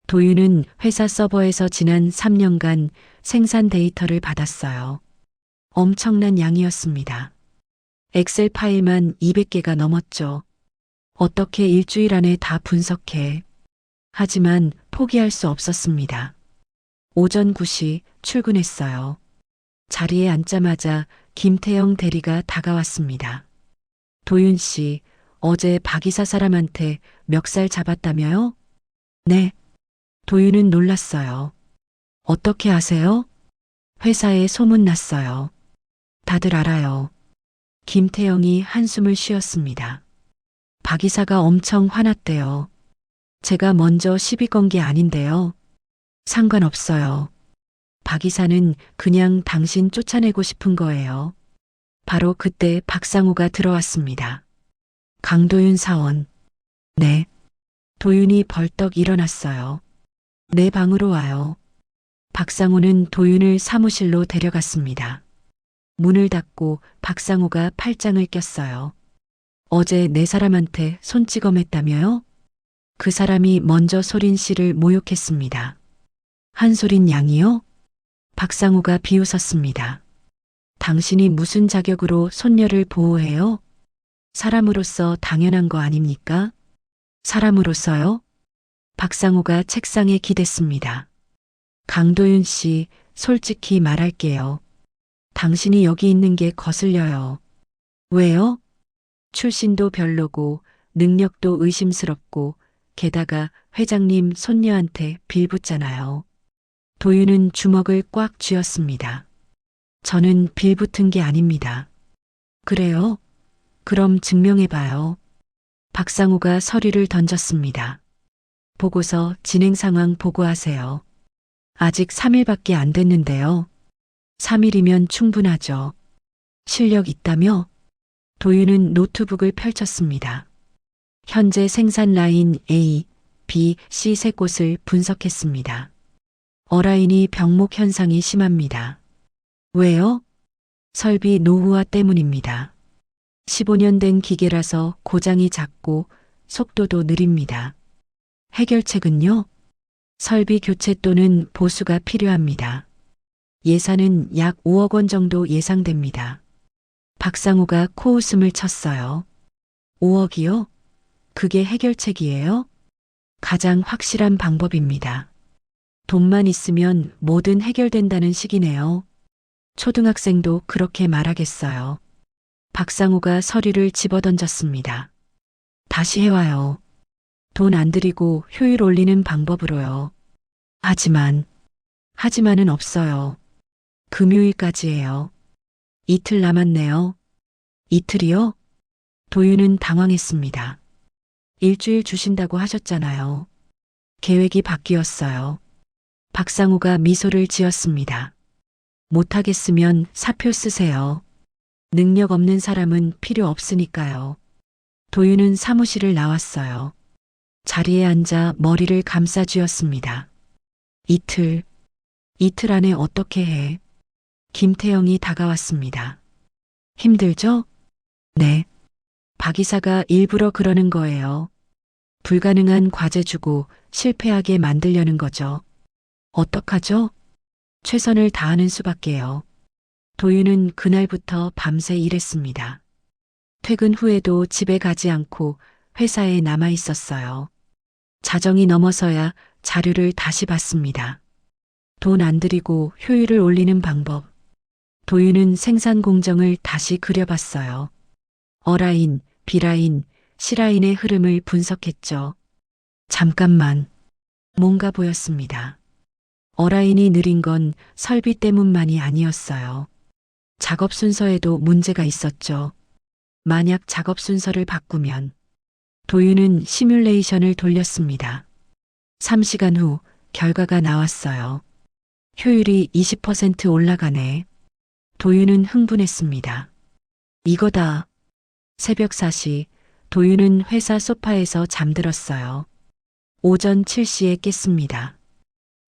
Speaker 1: 도윤은 회사 서버에서 지난 3년간 생산 데이터를 받았어요. 엄청난 양이었습니다. 엑셀 파일만 200개가 넘었죠. 어떻게 일주일 안에 다 분석해. 하지만 포기할 수 없었습니다. 오전 9시 출근했어요. 자리에 앉자마자 김태영 대리가 다가왔습니다. 도윤 씨, 어제 박 이사 사람한테 멱살 잡았다며요? 네. 도윤은 놀랐어요. 어떻게 아세요? 회사에 소문났어요. 다들 알아요. 김태영이 한숨을 쉬었습니다. 박 이사가 엄청 화났대요. 제가 먼저 시비 건 게 아닌데요. 상관없어요. 박 이사는 그냥 당신 쫓아내고 싶은 거예요. 바로 그때 박상우가 들어왔습니다. 강도윤 사원. 네. 도윤이 벌떡 일어났어요. 내 방으로 와요. 박상우는 도윤을 사무실로 데려갔습니다. 문을 닫고 박상우가 팔짱을 꼈어요. 어제 네 사람한테 손찌검했다며요? 그 사람이 먼저 소린 씨를 모욕했습니다. 한소린 양이요? 박상우가 비웃었습니다. 당신이 무슨 자격으로 손녀를 보호해요? 사람으로서 당연한 거 아닙니까? 사람으로서요? 박상우가 책상에 기댔습니다. 강도윤 씨, 솔직히 말할게요. 당신이 여기 있는 게 거슬려요. 왜요? 출신도 별로고 능력도 의심스럽고 게다가 회장님 손녀한테 빌붙잖아요. 도윤은 주먹을 꽉 쥐었습니다. 저는 빌붙은 게 아닙니다. 그래요? 그럼 증명해봐요. 박상우가 서류를 던졌습니다. 보고서 진행 상황 보고하세요. 아직 3일밖에 안 됐는데요. 3일이면 충분하죠. 실력 있다며? 도윤은 노트북을 펼쳤습니다. 현재 생산 라인 A, B, C 세 곳을 분석했습니다. 어라인이 병목 현상이 심합니다. 왜요? 설비 노후화 때문입니다. 15년 된 기계라서 고장이 잦고 속도도 느립니다. 해결책은요? 설비 교체 또는 보수가 필요합니다. 예산은 약 5억 원 정도 예상됩니다. 박상우가 코웃음을 쳤어요. 5억이요? 그게 해결책이에요? 가장 확실한 방법입니다. 돈만 있으면 뭐든 해결된다는 식이네요. 초등학생도 그렇게 말하겠어요. 박상우가 서류를 집어던졌습니다. 다시 해와요. 돈 안 들이고 효율 올리는 방법으로요. 하지만은 없어요. 금요일까지예요. 이틀 남았네요. 이틀이요? 도윤은 당황했습니다. 일주일 주신다고 하셨잖아요. 계획이 바뀌었어요. 박상우가 미소를 지었습니다. 못하겠으면 사표 쓰세요. 능력 없는 사람은 필요 없으니까요. 도윤은 사무실을 나왔어요. 자리에 앉아 머리를 감싸 쥐었습니다. 이틀 안에 어떻게 해? 김태영이 다가왔습니다. 힘들죠? 네. 박 이사가 일부러 그러는 거예요. 불가능한 과제 주고 실패하게 만들려는 거죠. 어떡하죠? 최선을 다하는 수밖에요. 도윤은 그날부터 밤새 일했습니다. 퇴근 후에도 집에 가지 않고 회사에 남아 있었어요. 자정이 넘어서야 자료를 다시 봤습니다. 돈 안 들이고 효율을 올리는 방법. 도윤은 생산 공정을 다시 그려봤어요. 어라인, B라인, C라인의 흐름을 분석했죠. 잠깐만. 뭔가 보였습니다. 어라인이 느린 건 설비 때문만이 아니었어요. 작업 순서에도 문제가 있었죠. 만약 작업 순서를 바꾸면 도윤은 시뮬레이션을 돌렸습니다. 3시간 후 결과가 나왔어요. 효율이 20% 올라가네. 도윤은 흥분했습니다. 이거다. 새벽 4시 도윤은 회사 소파에서 잠들었어요. 오전 7시에 깼습니다.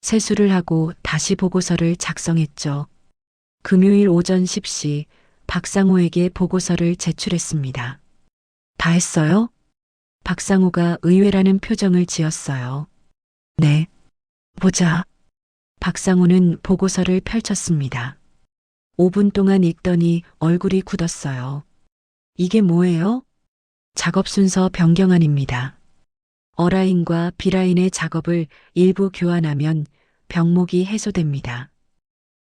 Speaker 1: 세수를 하고 다시 보고서를 작성했죠. 금요일 오전 10시 박상호에게 보고서를 제출했습니다. 다 했어요? 박상호가 의외라는 표정을 지었어요. 네. 보자. 박상호는 보고서를 펼쳤습니다. 5분 동안 읽더니 얼굴이 굳었어요. 이게 뭐예요? 작업 순서 변경안입니다. 어라인과 B라인의 작업을 일부 교환하면 병목이 해소됩니다.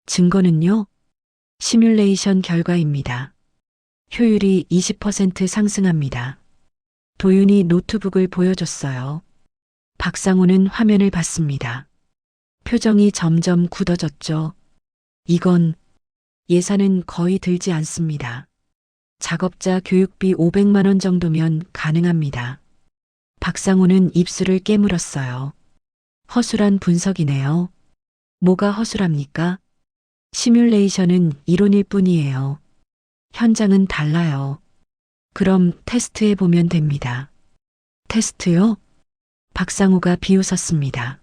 Speaker 1: 증거는요? 시뮬레이션 결과입니다. 효율이 20% 상승합니다. 도윤이 노트북을 보여줬어요. 박상호는 화면을 봤습니다. 표정이 점점 굳어졌죠. 이건 예산은 거의 들지 않습니다. 작업자 교육비 500만 원 정도면 가능합니다. 박상호는 입술을 깨물었어요. 허술한 분석이네요. 뭐가 허술합니까? 시뮬레이션은 이론일 뿐이에요. 현장은 달라요. 그럼 테스트해 보면 됩니다. 테스트요? 박상호가 비웃었습니다.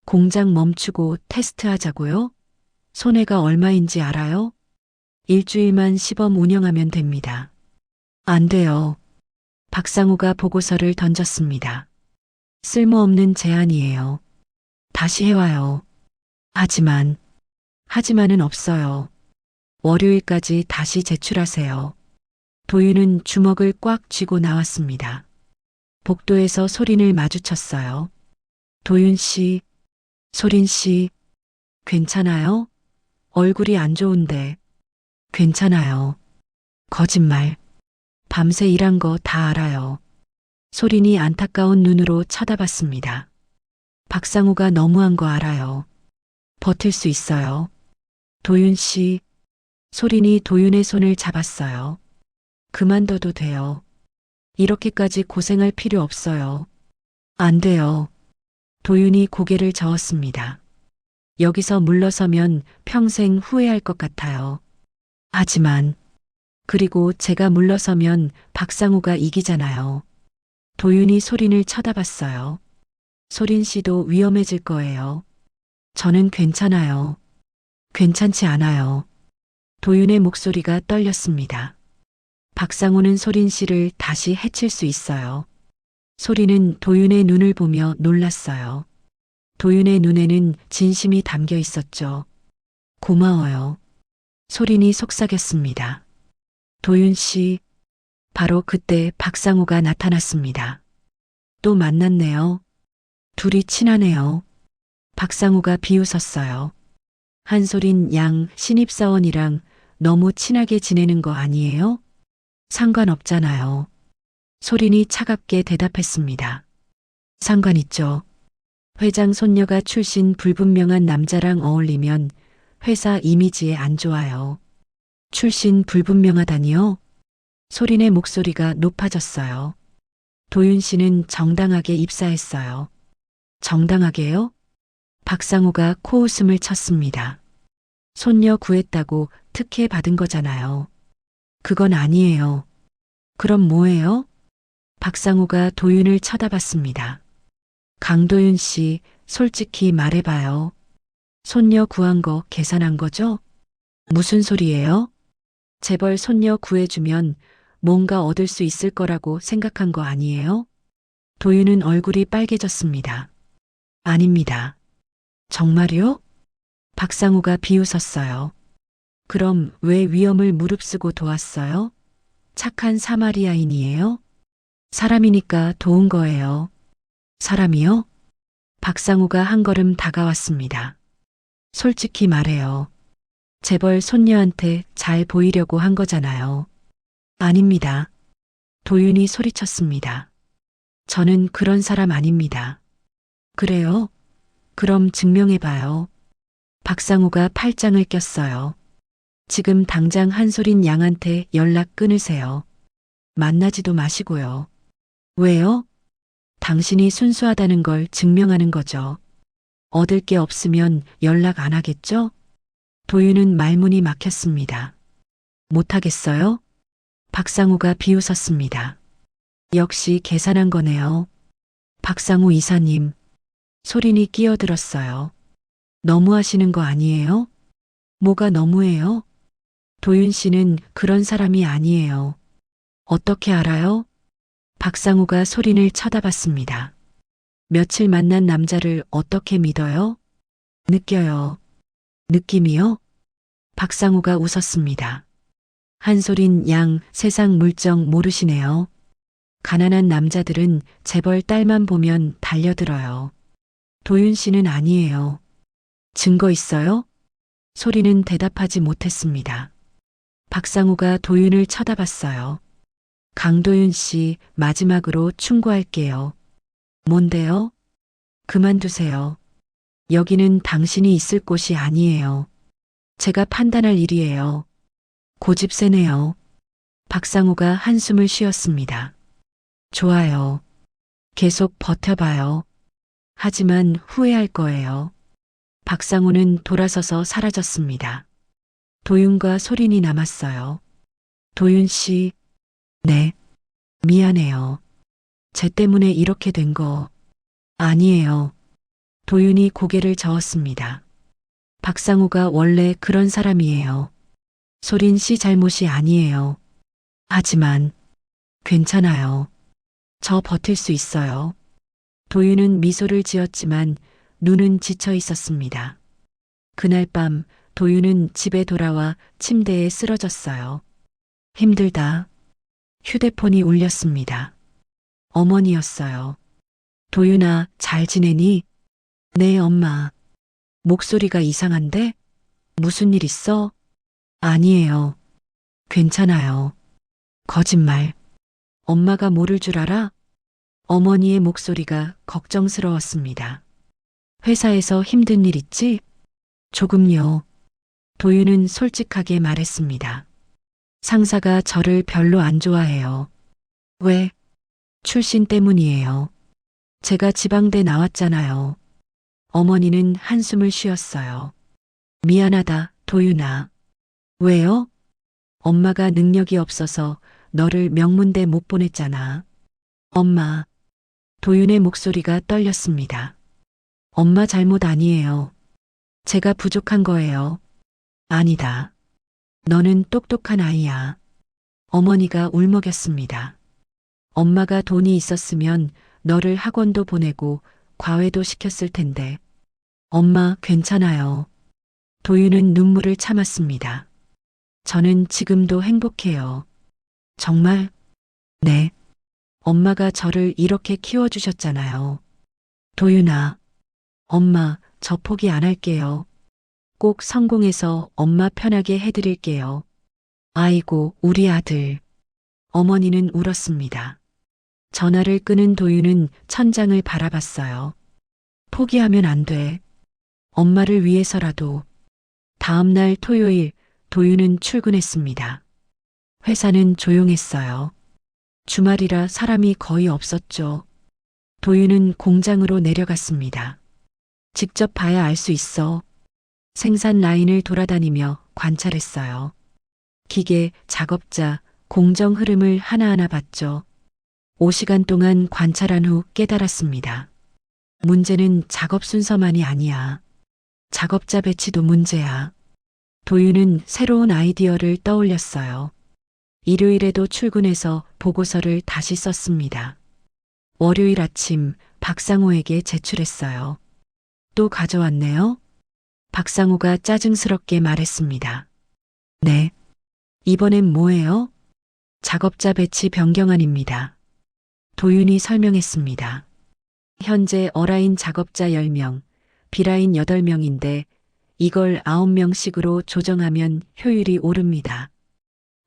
Speaker 1: 공장 멈추고 테스트하자고요? 손해가 얼마인지 알아요? 일주일만 시범 운영하면 됩니다. 안 돼요. 박상호가 보고서를 던졌습니다. 쓸모없는 제안이에요. 다시 해와요. 하지만은 없어요. 월요일까지 다시 제출하세요. 도윤은 주먹을 꽉 쥐고 나왔습니다. 복도에서 소린을 마주쳤어요. 도윤 씨, 소린 씨, 괜찮아요? 얼굴이 안 좋은데. 괜찮아요. 거짓말. 밤새 일한 거 다 알아요. 소린이 안타까운 눈으로 쳐다봤습니다. 박상호가 너무한 거 알아요. 버틸 수 있어요. 도윤 씨, 소린이 도윤의 손을 잡았어요. 그만둬도 돼요. 이렇게까지 고생할 필요 없어요. 안 돼요. 도윤이 고개를 저었습니다. 여기서 물러서면 평생 후회할 것 같아요. 그리고 제가 물러서면 박상호가 이기잖아요. 도윤이 소린을 쳐다봤어요. 소린 씨도 위험해질 거예요. 저는 괜찮아요. 괜찮지 않아요. 도윤의 목소리가 떨렸습니다. 박상호는 소린 씨를 다시 해칠 수 있어요. 소린은 도윤의 눈을 보며 놀랐어요. 도윤의 눈에는 진심이 담겨 있었죠. 고마워요. 소린이 속삭였습니다. 도윤 씨, 바로 그때 박상호가 나타났습니다. 또 만났네요. 둘이 친하네요. 박상호가 비웃었어요. 한소린 양 신입사원이랑 너무 친하게 지내는 거 아니에요? 상관없잖아요. 소린이 차갑게 대답했습니다. 상관 있죠. 회장 손녀가 출신 불분명한 남자랑 어울리면 회사 이미지에 안 좋아요. 출신 불분명하다니요? 소린의 목소리가 높아졌어요. 도윤 씨는 정당하게 입사했어요. 정당하게요? 박상호가 코웃음을 쳤습니다. 손녀 구했다고 특혜 받은 거잖아요. 그건 아니에요. 그럼 뭐예요? 박상호가 도윤을 쳐다봤습니다. 강도윤 씨, 솔직히 말해봐요. 손녀 구한 거 계산한 거죠? 무슨 소리예요? 재벌 손녀 구해주면 뭔가 얻을 수 있을 거라고 생각한 거 아니에요? 도윤은 얼굴이 빨개졌습니다. 아닙니다. 정말요? 박상호가 비웃었어요. 그럼 왜 위험을 무릅쓰고 도왔어요? 착한 사마리아인이에요? 사람이니까 도운 거예요. 사람이요? 박상호가 한 걸음 다가왔습니다. 솔직히 말해요. 재벌 손녀한테 잘 보이려고 한 거잖아요. 아닙니다. 도윤이 소리쳤습니다. 저는 그런 사람 아닙니다. 그래요? 그럼 증명해봐요. 박상호가 팔짱을 꼈어요. 지금 당장 한소린 양한테 연락 끊으세요. 만나지도 마시고요. 왜요? 당신이 순수하다는 걸 증명하는 거죠. 얻을 게 없으면 연락 안 하겠죠? 도윤은 말문이 막혔습니다. 못하겠어요? 박상호가 비웃었습니다. 역시 계산한 거네요. 박상호 이사님. 소린이 끼어들었어요. 너무하시는 거 아니에요? 뭐가 너무해요? 도윤 씨는 그런 사람이 아니에요. 어떻게 알아요? 박상우가 소린을 쳐다봤습니다. 며칠 만난 남자를 어떻게 믿어요? 느껴요. 느낌이요? 박상우가 웃었습니다. 한소린 양 세상 물정 모르시네요. 가난한 남자들은 재벌 딸만 보면 달려들어요. 도윤 씨는 아니에요. 증거 있어요? 소리는 대답하지 못했습니다. 박상우가 도윤을 쳐다봤어요. 강도윤 씨 마지막으로 충고할게요. 뭔데요? 그만두세요. 여기는 당신이 있을 곳이 아니에요. 제가 판단할 일이에요. 고집 세네요. 박상우가 한숨을 쉬었습니다. 좋아요. 계속 버텨봐요. 하지만 후회할 거예요. 박상우는 돌아서서 사라졌습니다. 도윤과 소린이 남았어요. 도윤 씨, 네, 미안해요. 쟤 때문에 이렇게 된 거 아니에요. 도윤이 고개를 저었습니다. 박상우가 원래 그런 사람이에요. 소린 씨 잘못이 아니에요. 하지만 괜찮아요. 저 버틸 수 있어요. 도윤은 미소를 지었지만 눈은 지쳐 있었습니다. 그날 밤 도윤은 집에 돌아와 침대에 쓰러졌어요. 힘들다. 휴대폰이 울렸습니다. 어머니였어요. 도윤아, 잘 지내니? 네, 엄마. 목소리가 이상한데? 무슨 일 있어? 아니에요. 괜찮아요. 거짓말. 엄마가 모를 줄 알아? 어머니의 목소리가 걱정스러웠습니다. 회사에서 힘든 일 있지? 조금요. 도윤은 솔직하게 말했습니다. 상사가 저를 별로 안 좋아해요. 왜? 출신 때문이에요. 제가 지방대 나왔잖아요. 어머니는 한숨을 쉬었어요. 미안하다, 도윤아. 왜요? 엄마가 능력이 없어서 너를 명문대 못 보냈잖아. 엄마. 도윤의 목소리가 떨렸습니다. 엄마 잘못 아니에요. 제가 부족한 거예요. 아니다. 너는 똑똑한 아이야. 어머니가 울먹였습니다. 엄마가 돈이 있었으면 너를 학원도 보내고 과외도 시켰을 텐데. 엄마, 괜찮아요. 도윤은 눈물을 참았습니다. 저는 지금도 행복해요. 정말? 네. 엄마가 저를 이렇게 키워주셨잖아요. 도윤아, 엄마, 저 포기 안 할게요. 꼭 성공해서 엄마 편하게 해드릴게요. 아이고, 우리 아들. 어머니는 울었습니다. 전화를 끊은 도윤은 천장을 바라봤어요. 포기하면 안 돼. 엄마를 위해서라도. 다음 날 토요일, 도윤은 출근했습니다. 회사는 조용했어요. 주말이라 사람이 거의 없었죠. 도윤은 공장으로 내려갔습니다. 직접 봐야 알 수 있어. 생산 라인을 돌아다니며 관찰했어요. 기계, 작업자, 공정 흐름을 하나하나 봤죠. 5시간 동안 관찰한 후 깨달았습니다. 문제는 작업 순서만이 아니야. 작업자 배치도 문제야. 도윤은 새로운 아이디어를 떠올렸어요. 일요일에도 출근해서 보고서를 다시 썼습니다. 월요일 아침 박상호에게 제출했어요. 또 가져왔네요? 박상호가 짜증스럽게 말했습니다. 네. 이번엔 뭐예요? 작업자 배치 변경안입니다. 도윤이 설명했습니다. 현재 어라인 작업자 10명, B라인 8명인데 이걸 9명씩으로 조정하면 효율이 오릅니다.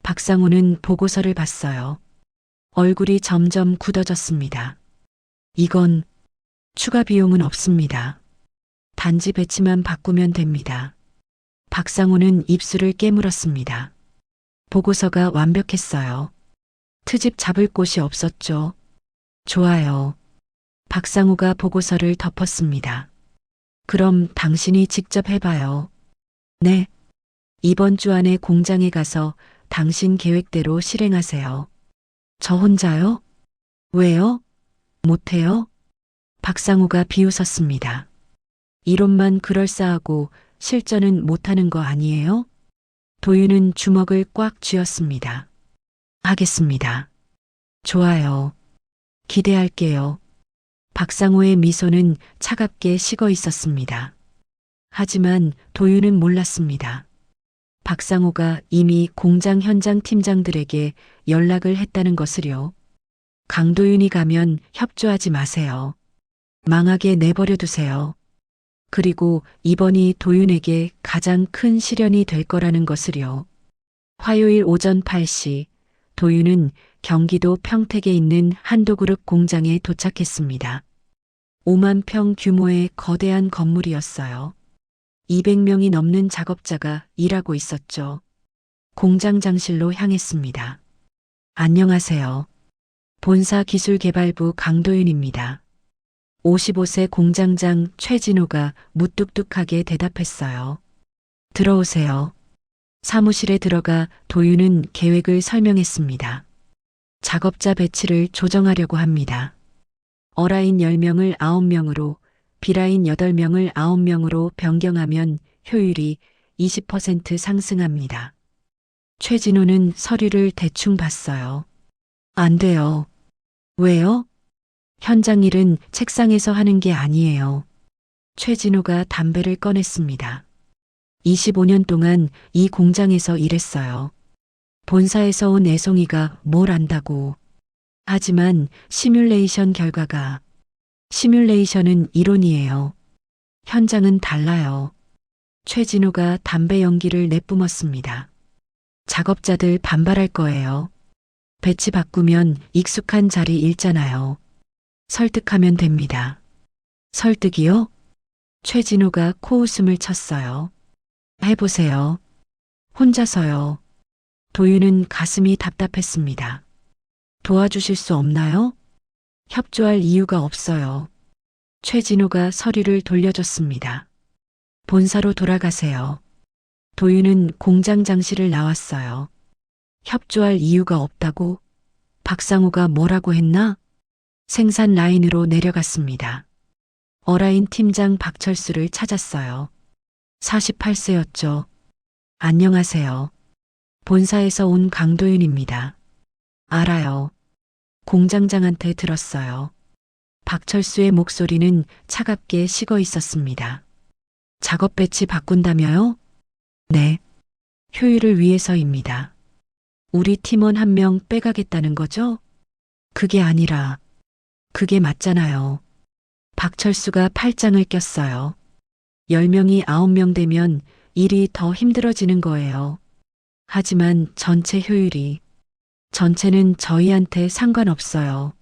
Speaker 1: 박상우는 보고서를 봤어요. 얼굴이 점점 굳어졌습니다. 이건 추가 비용은 없습니다. 단지 배치만 바꾸면 됩니다. 박상우는 입술을 깨물었습니다. 보고서가 완벽했어요. 트집 잡을 곳이 없었죠. 좋아요. 박상우가 보고서를 덮었습니다. 그럼 당신이 직접 해봐요. 네. 이번 주 안에 공장에 가서 당신 계획대로 실행하세요. 저 혼자요? 왜요? 못해요? 박상우가 비웃었습니다. 이론만 그럴싸하고 실전은 못하는 거 아니에요? 도윤은 주먹을 꽉 쥐었습니다. 하겠습니다. 좋아요. 기대할게요. 박상호의 미소는 차갑게 식어 있었습니다. 하지만 도윤은 몰랐습니다. 박상호가 이미 공장 현장 팀장들에게 연락을 했다는 것을요. 강도윤이 가면 협조하지 마세요. 망하게 내버려 두세요. 그리고 이번이 도윤에게 가장 큰 시련이 될 거라는 것을요. 화요일 오전 8시 도윤은 경기도 평택에 있는 한도그룹 공장에 도착했습니다. 5만 평 규모의 거대한 건물이었어요. 200명이 넘는 작업자가 일하고 있었죠. 공장장실로 향했습니다. 안녕하세요. 본사 기술개발부 강도윤입니다. 55세 공장장 최진호가 무뚝뚝하게 대답했어요. 들어오세요. 사무실에 들어가 도윤은 계획을 설명했습니다. 작업자 배치를 조정하려고 합니다. 어라인 10명을 9명으로, B라인 8명을 9명으로 변경하면 효율이 20% 상승합니다. 최진호는 서류를 대충 봤어요. 안 돼요. 왜요? 현장 일은 책상에서 하는 게 아니에요. 최진호가 담배를 꺼냈습니다. 25년 동안 이 공장에서 일했어요. 본사에서 온 애송이가 뭘 안다고. 하지만 시뮬레이션 결과가, 시뮬레이션은 이론이에요. 현장은 달라요. 최진호가 담배 연기를 내뿜었습니다. 작업자들 반발할 거예요. 배치 바꾸면 익숙한 자리 잃잖아요. 설득하면 됩니다. 설득이요? 최진호가 코웃음을 쳤어요. 해보세요. 혼자서요. 도윤은 가슴이 답답했습니다. 도와주실 수 없나요? 협조할 이유가 없어요. 최진호가 서류를 돌려줬습니다. 본사로 돌아가세요. 도윤은 공장장실을 나왔어요. 협조할 이유가 없다고? 박상우가 뭐라고 했나? 생산 라인으로 내려갔습니다. 어라인 팀장 박철수를 찾았어요. 48세였죠. 안녕하세요. 본사에서 온 강도윤입니다. 알아요. 공장장한테 들었어요. 박철수의 목소리는 차갑게 식어 있었습니다. 작업 배치 바꾼다며요? 네. 효율을 위해서입니다. 우리 팀원 1명 빼가겠다는 거죠? 그게 아니라, 그게 맞잖아요. 박철수가 팔짱을 꼈어요. 10명이 9명 되면 일이 더 힘들어지는 거예요. 하지만 전체 효율이, 전체는 저희한테 상관없어요.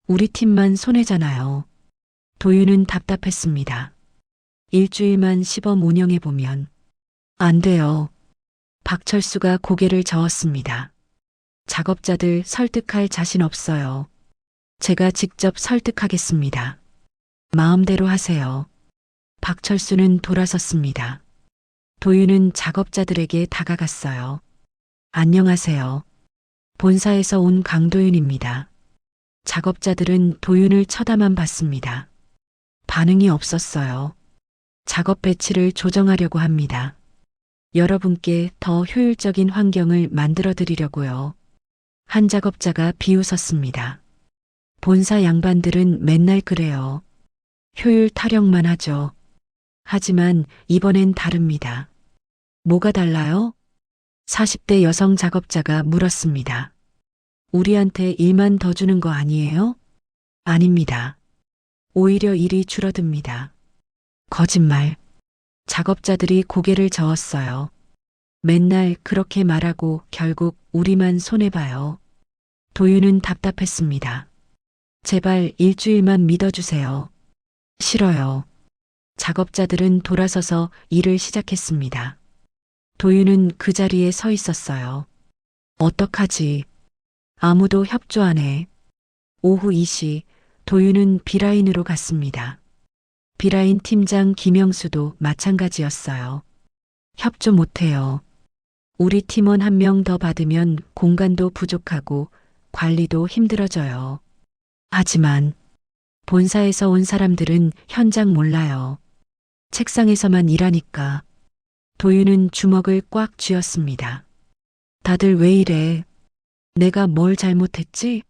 Speaker 1: 우리 팀만 손해잖아요. 도윤은 답답했습니다. 일주일만 시범 운영해보면. 안 돼요. 박철수가 고개를 저었습니다. 작업자들 설득할 자신 없어요. 제가 직접 설득하겠습니다. 마음대로 하세요. 박철수는 돌아섰습니다. 도윤은 작업자들에게 다가갔어요. 안녕하세요. 본사에서 온 강도윤입니다. 작업자들은 도윤을 쳐다만 봤습니다. 반응이 없었어요. 작업 배치를 조정하려고 합니다. 여러분께 더 효율적인 환경을 만들어 드리려고요. 한 작업자가 비웃었습니다. 본사 양반들은 맨날 그래요. 효율 타령만 하죠. 하지만 이번엔 다릅니다. 뭐가 달라요? 40대 여성 작업자가 물었습니다. 우리한테 일만 더 주는 거 아니에요? 아닙니다. 오히려 일이 줄어듭니다. 거짓말. 작업자들이 고개를 저었어요. 맨날 그렇게 말하고 결국 우리만 손해봐요. 도윤은 답답했습니다. 제발 일주일만 믿어주세요. 싫어요. 작업자들은 돌아서서 일을 시작했습니다. 도윤은 그 자리에 서 있었어요. 어떡하지? 아무도 협조 안 해. 오후 2시 도윤은 B라인으로 갔습니다. B라인 팀장 김영수도 마찬가지였어요. 협조 못해요. 우리 팀원 1명 더 받으면 공간도 부족하고 관리도 힘들어져요. 하지만 본사에서 온 사람들은 현장 몰라요. 책상에서만 일하니까. 도윤은 주먹을 꽉 쥐었습니다. 다들 왜 이래? 내가 뭘 잘못했지?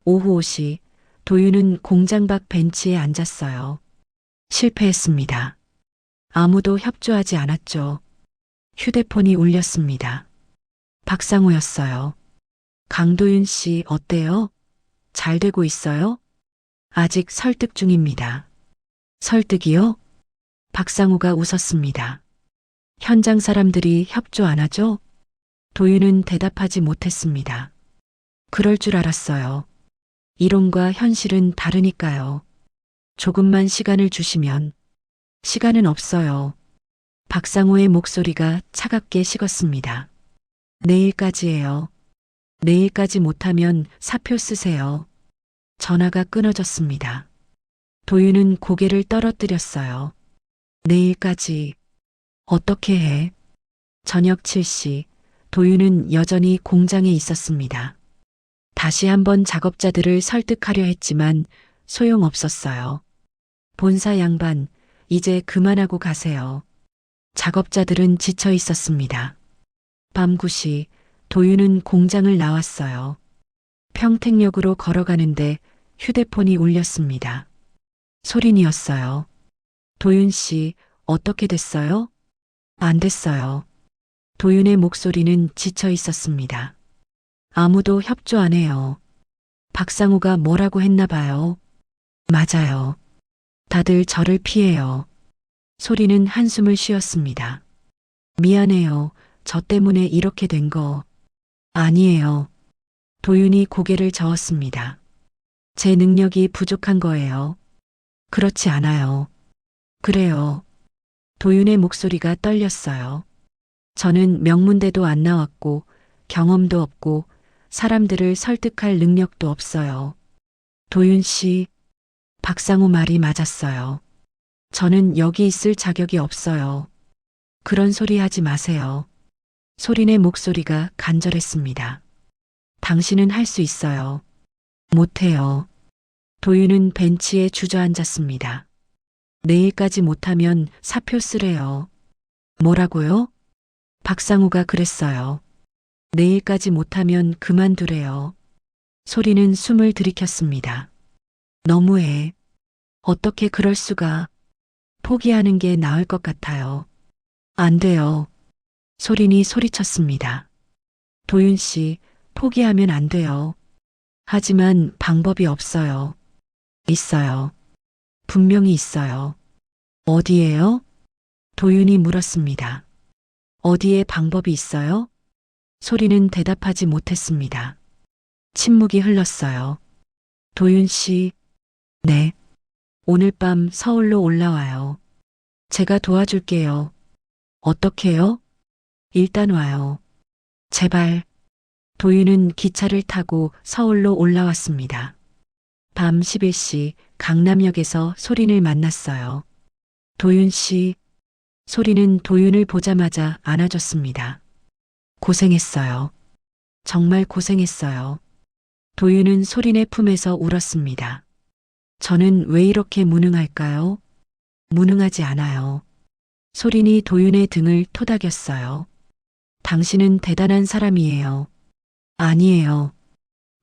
Speaker 1: 오후 5시 도윤은 공장 밖 벤치에 앉았어요. 실패했습니다. 아무도 협조하지 않았죠. 휴대폰이 울렸습니다. 박상우였어요. 강도윤 씨 어때요? 잘 되고 있어요? 아직 설득 중입니다. 설득이요? 박상우가 웃었습니다. 현장 사람들이 협조 안 하죠? 도윤은 대답하지 못했습니다. 그럴 줄 알았어요. 이론과 현실은 다르니까요. 조금만 시간을 주시면. 시간은 없어요. 박상우의 목소리가 차갑게 식었습니다. 내일까지예요. 내일까지 못하면 사표 쓰세요. 전화가 끊어졌습니다. 도윤은 고개를 떨어뜨렸어요. 내일까지. 어떻게 해? 저녁 7시 도윤은 여전히 공장에 있었습니다. 다시 한번 작업자들을 설득하려 했지만 소용없었어요. 본사 양반, 이제 그만하고 가세요. 작업자들은 지쳐 있었습니다. 밤 9시 도윤은 공장을 나왔어요. 평택역으로 걸어가는데 휴대폰이 울렸습니다. 소린이었어요. 도윤 씨, 어떻게 됐어요? 안 됐어요. 도윤의 목소리는 지쳐 있었습니다. 아무도 협조 안 해요. 박상우가 뭐라고 했나 봐요. 맞아요. 다들 저를 피해요. 소리는 한숨을 쉬었습니다. 미안해요. 저 때문에 이렇게 된 거. 아니에요. 도윤이 고개를 저었습니다. 제 능력이 부족한 거예요. 그렇지 않아요. 그래요. 도윤의 목소리가 떨렸어요. 저는 명문대도 안 나왔고 경험도 없고 사람들을 설득할 능력도 없어요. 도윤 씨, 박상우 말이 맞았어요. 저는 여기 있을 자격이 없어요. 그런 소리 하지 마세요. 소린의 목소리가 간절했습니다. 당신은 할 수 있어요. 못해요. 도윤은 벤치에 주저앉았습니다. 내일까지 못하면 사표 쓰래요. 뭐라고요? 박상우가 그랬어요. 내일까지 못하면 그만두래요. 소리는 숨을 들이켰습니다. 너무해. 어떻게 그럴 수가. 포기하는 게 나을 것 같아요. 안 돼요. 소린이 소리쳤습니다. 도윤 씨, 포기하면 안 돼요. 하지만 방법이 없어요. 있어요. 분명히 있어요. 어디에요? 도윤이 물었습니다. 어디에 방법이 있어요? 소리는 대답하지 못했습니다. 침묵이 흘렀어요. 도윤 씨, 네. 오늘 밤 서울로 올라와요. 제가 도와줄게요. 어떻게요? 일단 와요. 제발. 도윤은 기차를 타고 서울로 올라왔습니다. 밤 11시 강남역에서 소린을 만났어요. 도윤 씨. 소리는 도윤을 보자마자 안아줬습니다. 고생했어요. 정말 고생했어요. 도윤은 소린의 품에서 울었습니다. 저는 왜 이렇게 무능할까요? 무능하지 않아요. 소린이 도윤의 등을 토닥였어요. 당신은 대단한 사람이에요. 아니에요.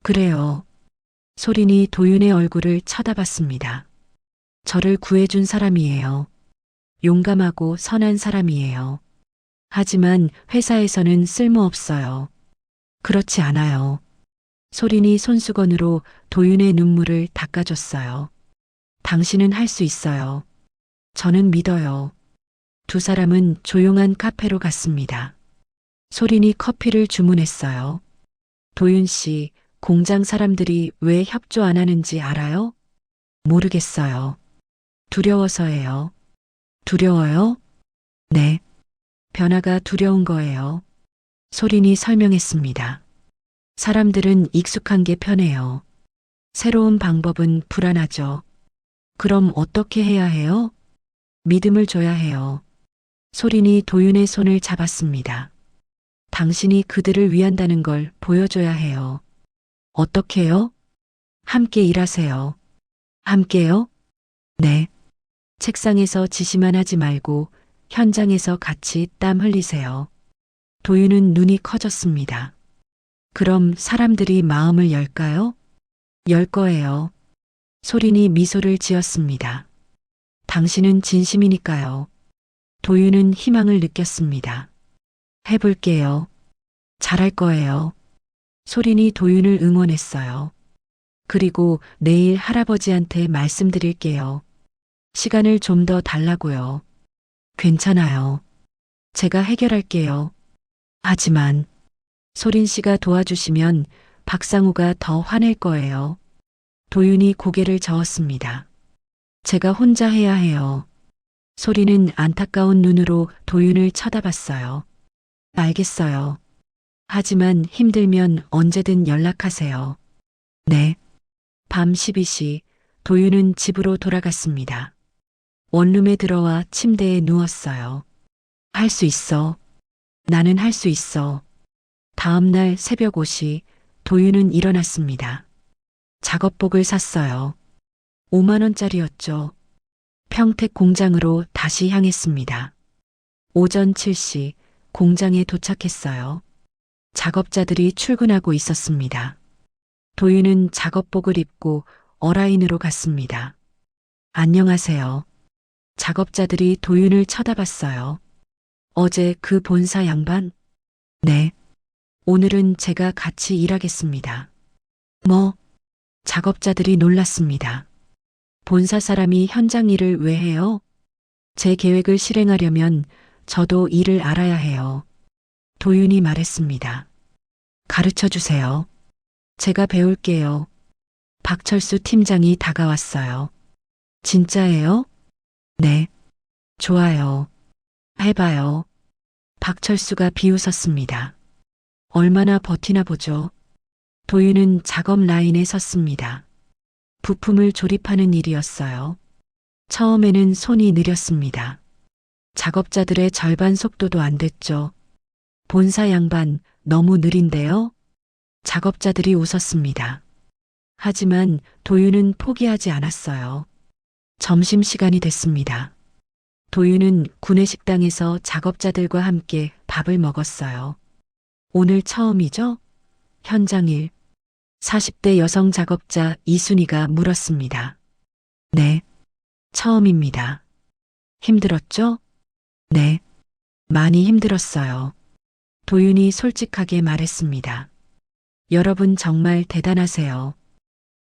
Speaker 1: 그래요. 소린이 도윤의 얼굴을 쳐다봤습니다. 저를 구해준 사람이에요. 용감하고 선한 사람이에요. 하지만 회사에서는 쓸모없어요. 그렇지 않아요. 소린이 손수건으로 도윤의 눈물을 닦아줬어요. 당신은 할 수 있어요. 저는 믿어요. 두 사람은 조용한 카페로 갔습니다. 소린이 커피를 주문했어요. 도윤 씨, 공장 사람들이 왜 협조 안 하는지 알아요? 모르겠어요. 두려워서예요. 두려워요? 네. 변화가 두려운 거예요. 소린이 설명했습니다. 사람들은 익숙한 게 편해요. 새로운 방법은 불안하죠. 그럼 어떻게 해야 해요? 믿음을 줘야 해요. 소린이 도윤의 손을 잡았습니다. 당신이 그들을 위한다는 걸 보여줘야 해요. 어떻게요? 함께 일하세요. 함께요? 네. 책상에서 지시만 하지 말고 현장에서 같이 땀 흘리세요. 도윤은 눈이 커졌습니다. 그럼 사람들이 마음을 열까요? 열 거예요. 소린이 미소를 지었습니다. 당신은 진심이니까요. 도윤은 희망을 느꼈습니다. 해볼게요. 잘할 거예요. 소린이 도윤을 응원했어요. 그리고 내일 할아버지한테 말씀드릴게요. 시간을 좀 더 달라고요. 괜찮아요. 제가 해결할게요. 하지만 소린 씨가 도와주시면 박상우가 더 화낼 거예요. 도윤이 고개를 저었습니다. 제가 혼자 해야 해요. 소리는 안타까운 눈으로 도윤을 쳐다봤어요. 알겠어요. 하지만 힘들면 언제든 연락하세요. 네. 밤 12시 도윤은 집으로 돌아갔습니다. 원룸에 들어와 침대에 누웠어요. 할 수 있어. 나는 할 수 있어. 다음 날 새벽 5시 도윤은 일어났습니다. 작업복을 샀어요. 5만 원짜리였죠. 평택 공장으로 다시 향했습니다. 오전 7시 공장에 도착했어요. 작업자들이 출근하고 있었습니다. 도윤은 작업복을 입고 어라인으로 갔습니다. 안녕하세요. 작업자들이 도윤을 쳐다봤어요. 어제 그 본사 양반? 네. 오늘은 제가 같이 일하겠습니다. 뭐? 작업자들이 놀랐습니다. 본사 사람이 현장 일을 왜 해요? 제 계획을 실행하려면 저도 일을 알아야 해요. 도윤이 말했습니다. 가르쳐 주세요. 제가 배울게요. 박철수 팀장이 다가왔어요. 진짜예요? 네. 좋아요. 해봐요. 박철수가 비웃었습니다. 얼마나 버티나 보죠. 도윤은 작업 라인에 섰습니다. 부품을 조립하는 일이었어요. 처음에는 손이 느렸습니다. 작업자들의 절반 속도도 안 됐죠. 본사 양반 너무 느린데요? 작업자들이 웃었습니다. 하지만 도윤은 포기하지 않았어요. 점심시간이 됐습니다. 도윤은 구내식당에서 작업자들과 함께 밥을 먹었어요. 오늘 처음이죠? 현장일. 40대 여성 작업자 이순희가 물었습니다. 네. 처음입니다. 힘들었죠? 네. 많이 힘들었어요. 도윤이 솔직하게 말했습니다. 여러분 정말 대단하세요.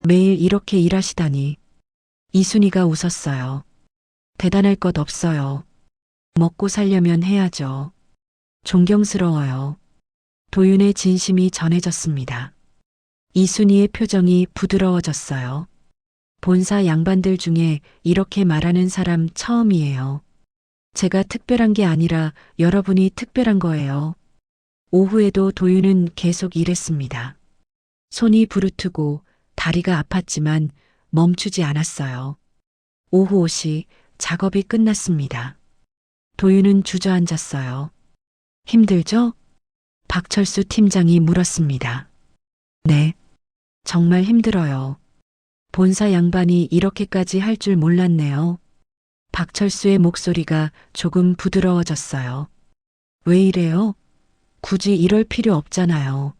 Speaker 1: 매일 이렇게 일하시다니. 이순희가 웃었어요. 대단할 것 없어요. 먹고 살려면 해야죠. 존경스러워요. 도윤의 진심이 전해졌습니다. 이순희의 표정이 부드러워졌어요. 본사 양반들 중에 이렇게 말하는 사람 처음이에요. 제가 특별한 게 아니라 여러분이 특별한 거예요. 오후에도 도윤은 계속 일했습니다. 손이 부르트고 다리가 아팠지만 멈추지 않았어요. 오후 5시 작업이 끝났습니다. 도윤은 주저앉았어요. 힘들죠? 박철수 팀장이 물었습니다. 네. 정말 힘들어요. 본사 양반이 이렇게까지 할 줄 몰랐네요. 박철수의 목소리가 조금 부드러워졌어요. 왜 이래요? 굳이 이럴 필요 없잖아요.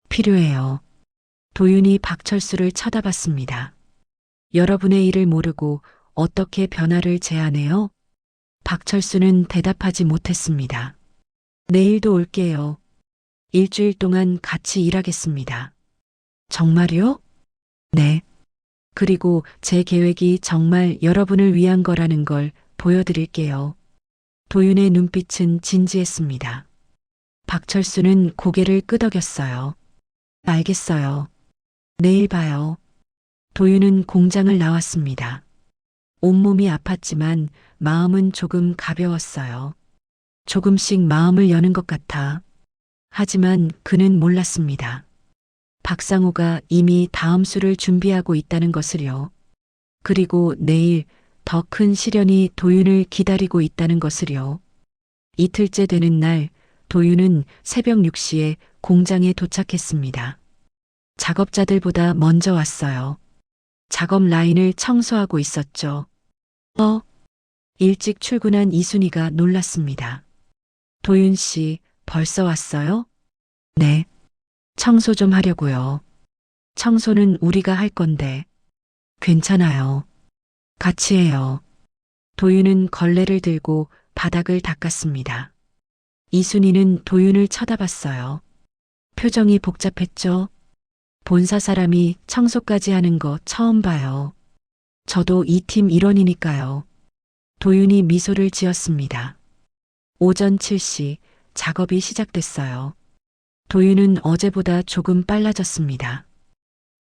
Speaker 1: 필요해요. 도윤이 박철수를 쳐다봤습니다. 여러분의 일을 모르고 어떻게 변화를 제안해요? 박철수는 대답하지 못했습니다. 내일도 올게요. 일주일 동안 같이 일하겠습니다. 정말요? 네. 그리고 제 계획이 정말 여러분을 위한 거라는 걸 보여드릴게요. 도윤의 눈빛은 진지했습니다. 박철수는 고개를 끄덕였어요. 알겠어요. 내일 봐요. 도윤은 공장을 나왔습니다. 온몸이 아팠지만 마음은 조금 가벼웠어요. 조금씩 마음을 여는 것 같아. 하지만 그는 몰랐습니다. 박상우가 이미 다음 수를 준비하고 있다는 것을요. 그리고 내일 더 큰 시련이 도윤을 기다리고 있다는 것을요. 이틀째 되는 날 도윤은 새벽 6시에 공장에 도착했습니다. 작업자들보다 먼저 왔어요. 작업 라인을 청소하고 있었죠. 일찍 출근한 이순이가 놀랐습니다. 도윤 씨, 벌써 왔어요? 네. 청소 좀 하려고요. 청소는 우리가 할 건데. 괜찮아요. 같이 해요. 도윤은 걸레를 들고 바닥을 닦았습니다. 이순이는 도윤을 쳐다봤어요. 표정이 복잡했죠? 본사 사람이 청소까지 하는 거 처음 봐요. 저도 이 팀 일원이니까요. 도윤이 미소를 지었습니다. 오전 7시 작업이 시작됐어요. 도윤은 어제보다 조금 빨라졌습니다.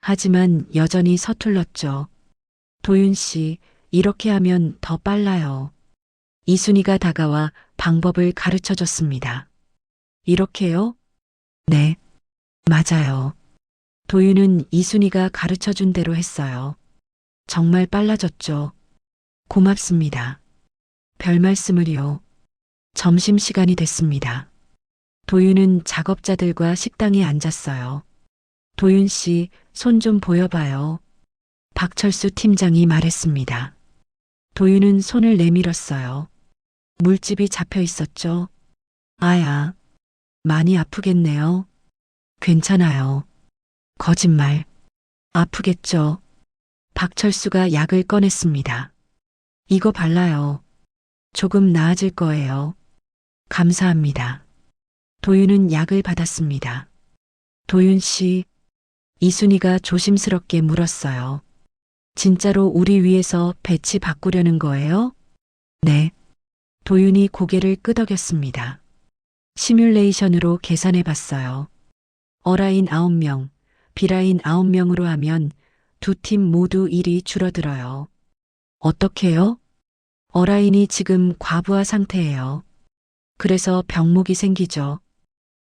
Speaker 1: 하지만 여전히 서툴렀죠. 도윤 씨, 이렇게 하면 더 빨라요. 이순이가 다가와 방법을 가르쳐 줬습니다. 이렇게요? 네, 맞아요. 도윤은 이순이가 가르쳐 준 대로 했어요. 정말 빨라졌죠. 고맙습니다. 별 말씀을요. 점심시간이 됐습니다. 도윤은 작업자들과 식당에 앉았어요. 도윤 씨, 손 좀 보여봐요. 박철수 팀장이 말했습니다. 도윤은 손을 내밀었어요. 물집이 잡혀 있었죠. 아야, 많이 아프겠네요. 괜찮아요. 거짓말. 아프겠죠. 박철수가 약을 꺼냈습니다. 이거 발라요. 조금 나아질 거예요. 감사합니다. 도윤은 약을 받았습니다. 도윤 씨, 이순이가 조심스럽게 물었어요. 진짜로 우리 위해서 배치 바꾸려는 거예요? 네. 도윤이 고개를 끄덕였습니다. 시뮬레이션으로 계산해 봤어요. 어라인 9명, B라인 9명으로 하면 두 팀 모두 일이 줄어들어요. 어떻게요? 어라인이 지금 과부하 상태예요. 그래서 병목이 생기죠.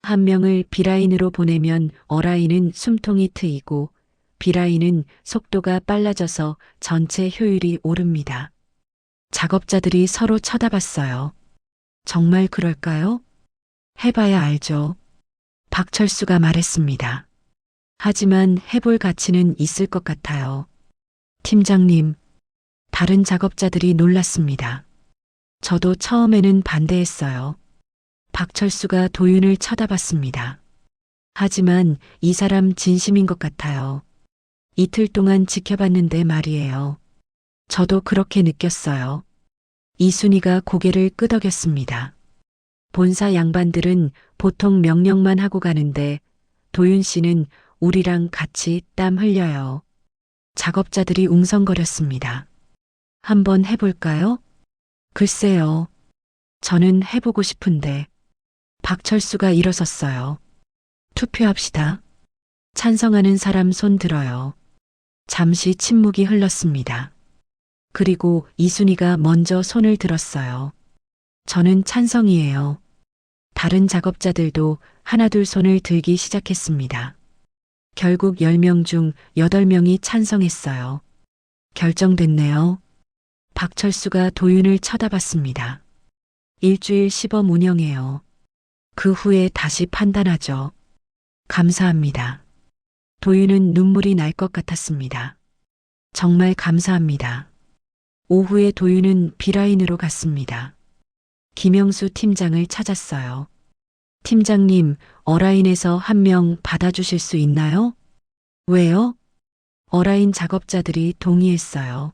Speaker 1: 한 명을 B라인으로 보내면 어라인은 숨통이 트이고 B라인은 속도가 빨라져서 전체 효율이 오릅니다. 작업자들이 서로 쳐다봤어요. 정말 그럴까요? 해봐야 알죠. 박철수가 말했습니다. 하지만 해볼 가치는 있을 것 같아요. 팀장님, 다른 작업자들이 놀랐습니다. 저도 처음에는 반대했어요. 박철수가 도윤을 쳐다봤습니다. 하지만 이 사람 진심인 것 같아요. 이틀 동안 지켜봤는데 말이에요. 저도 그렇게 느꼈어요. 이순이가 고개를 끄덕였습니다. 본사 양반들은 보통 명령만 하고 가는데 도윤 씨는 우리랑 같이 땀 흘려요. 작업자들이 웅성거렸습니다. 한번 해볼까요? 글쎄요. 저는 해보고 싶은데. 박철수가 일어섰어요. 투표합시다. 찬성하는 사람 손 들어요. 잠시 침묵이 흘렀습니다. 그리고 이순이가 먼저 손을 들었어요. 저는 찬성이에요. 다른 작업자들도 하나둘 손을 들기 시작했습니다. 결국 10명 중 8명이 찬성했어요. 결정됐네요. 박철수가 도윤을 쳐다봤습니다. 일주일 시범 운영해요. 그 후에 다시 판단하죠. 감사합니다. 도윤은 눈물이 날 것 같았습니다. 정말 감사합니다. 오후에 도윤은 B라인으로 갔습니다. 김영수 팀장을 찾았어요. 팀장님, 어라인에서 한 명 받아주실 수 있나요? 왜요? 어라인 작업자들이 동의했어요.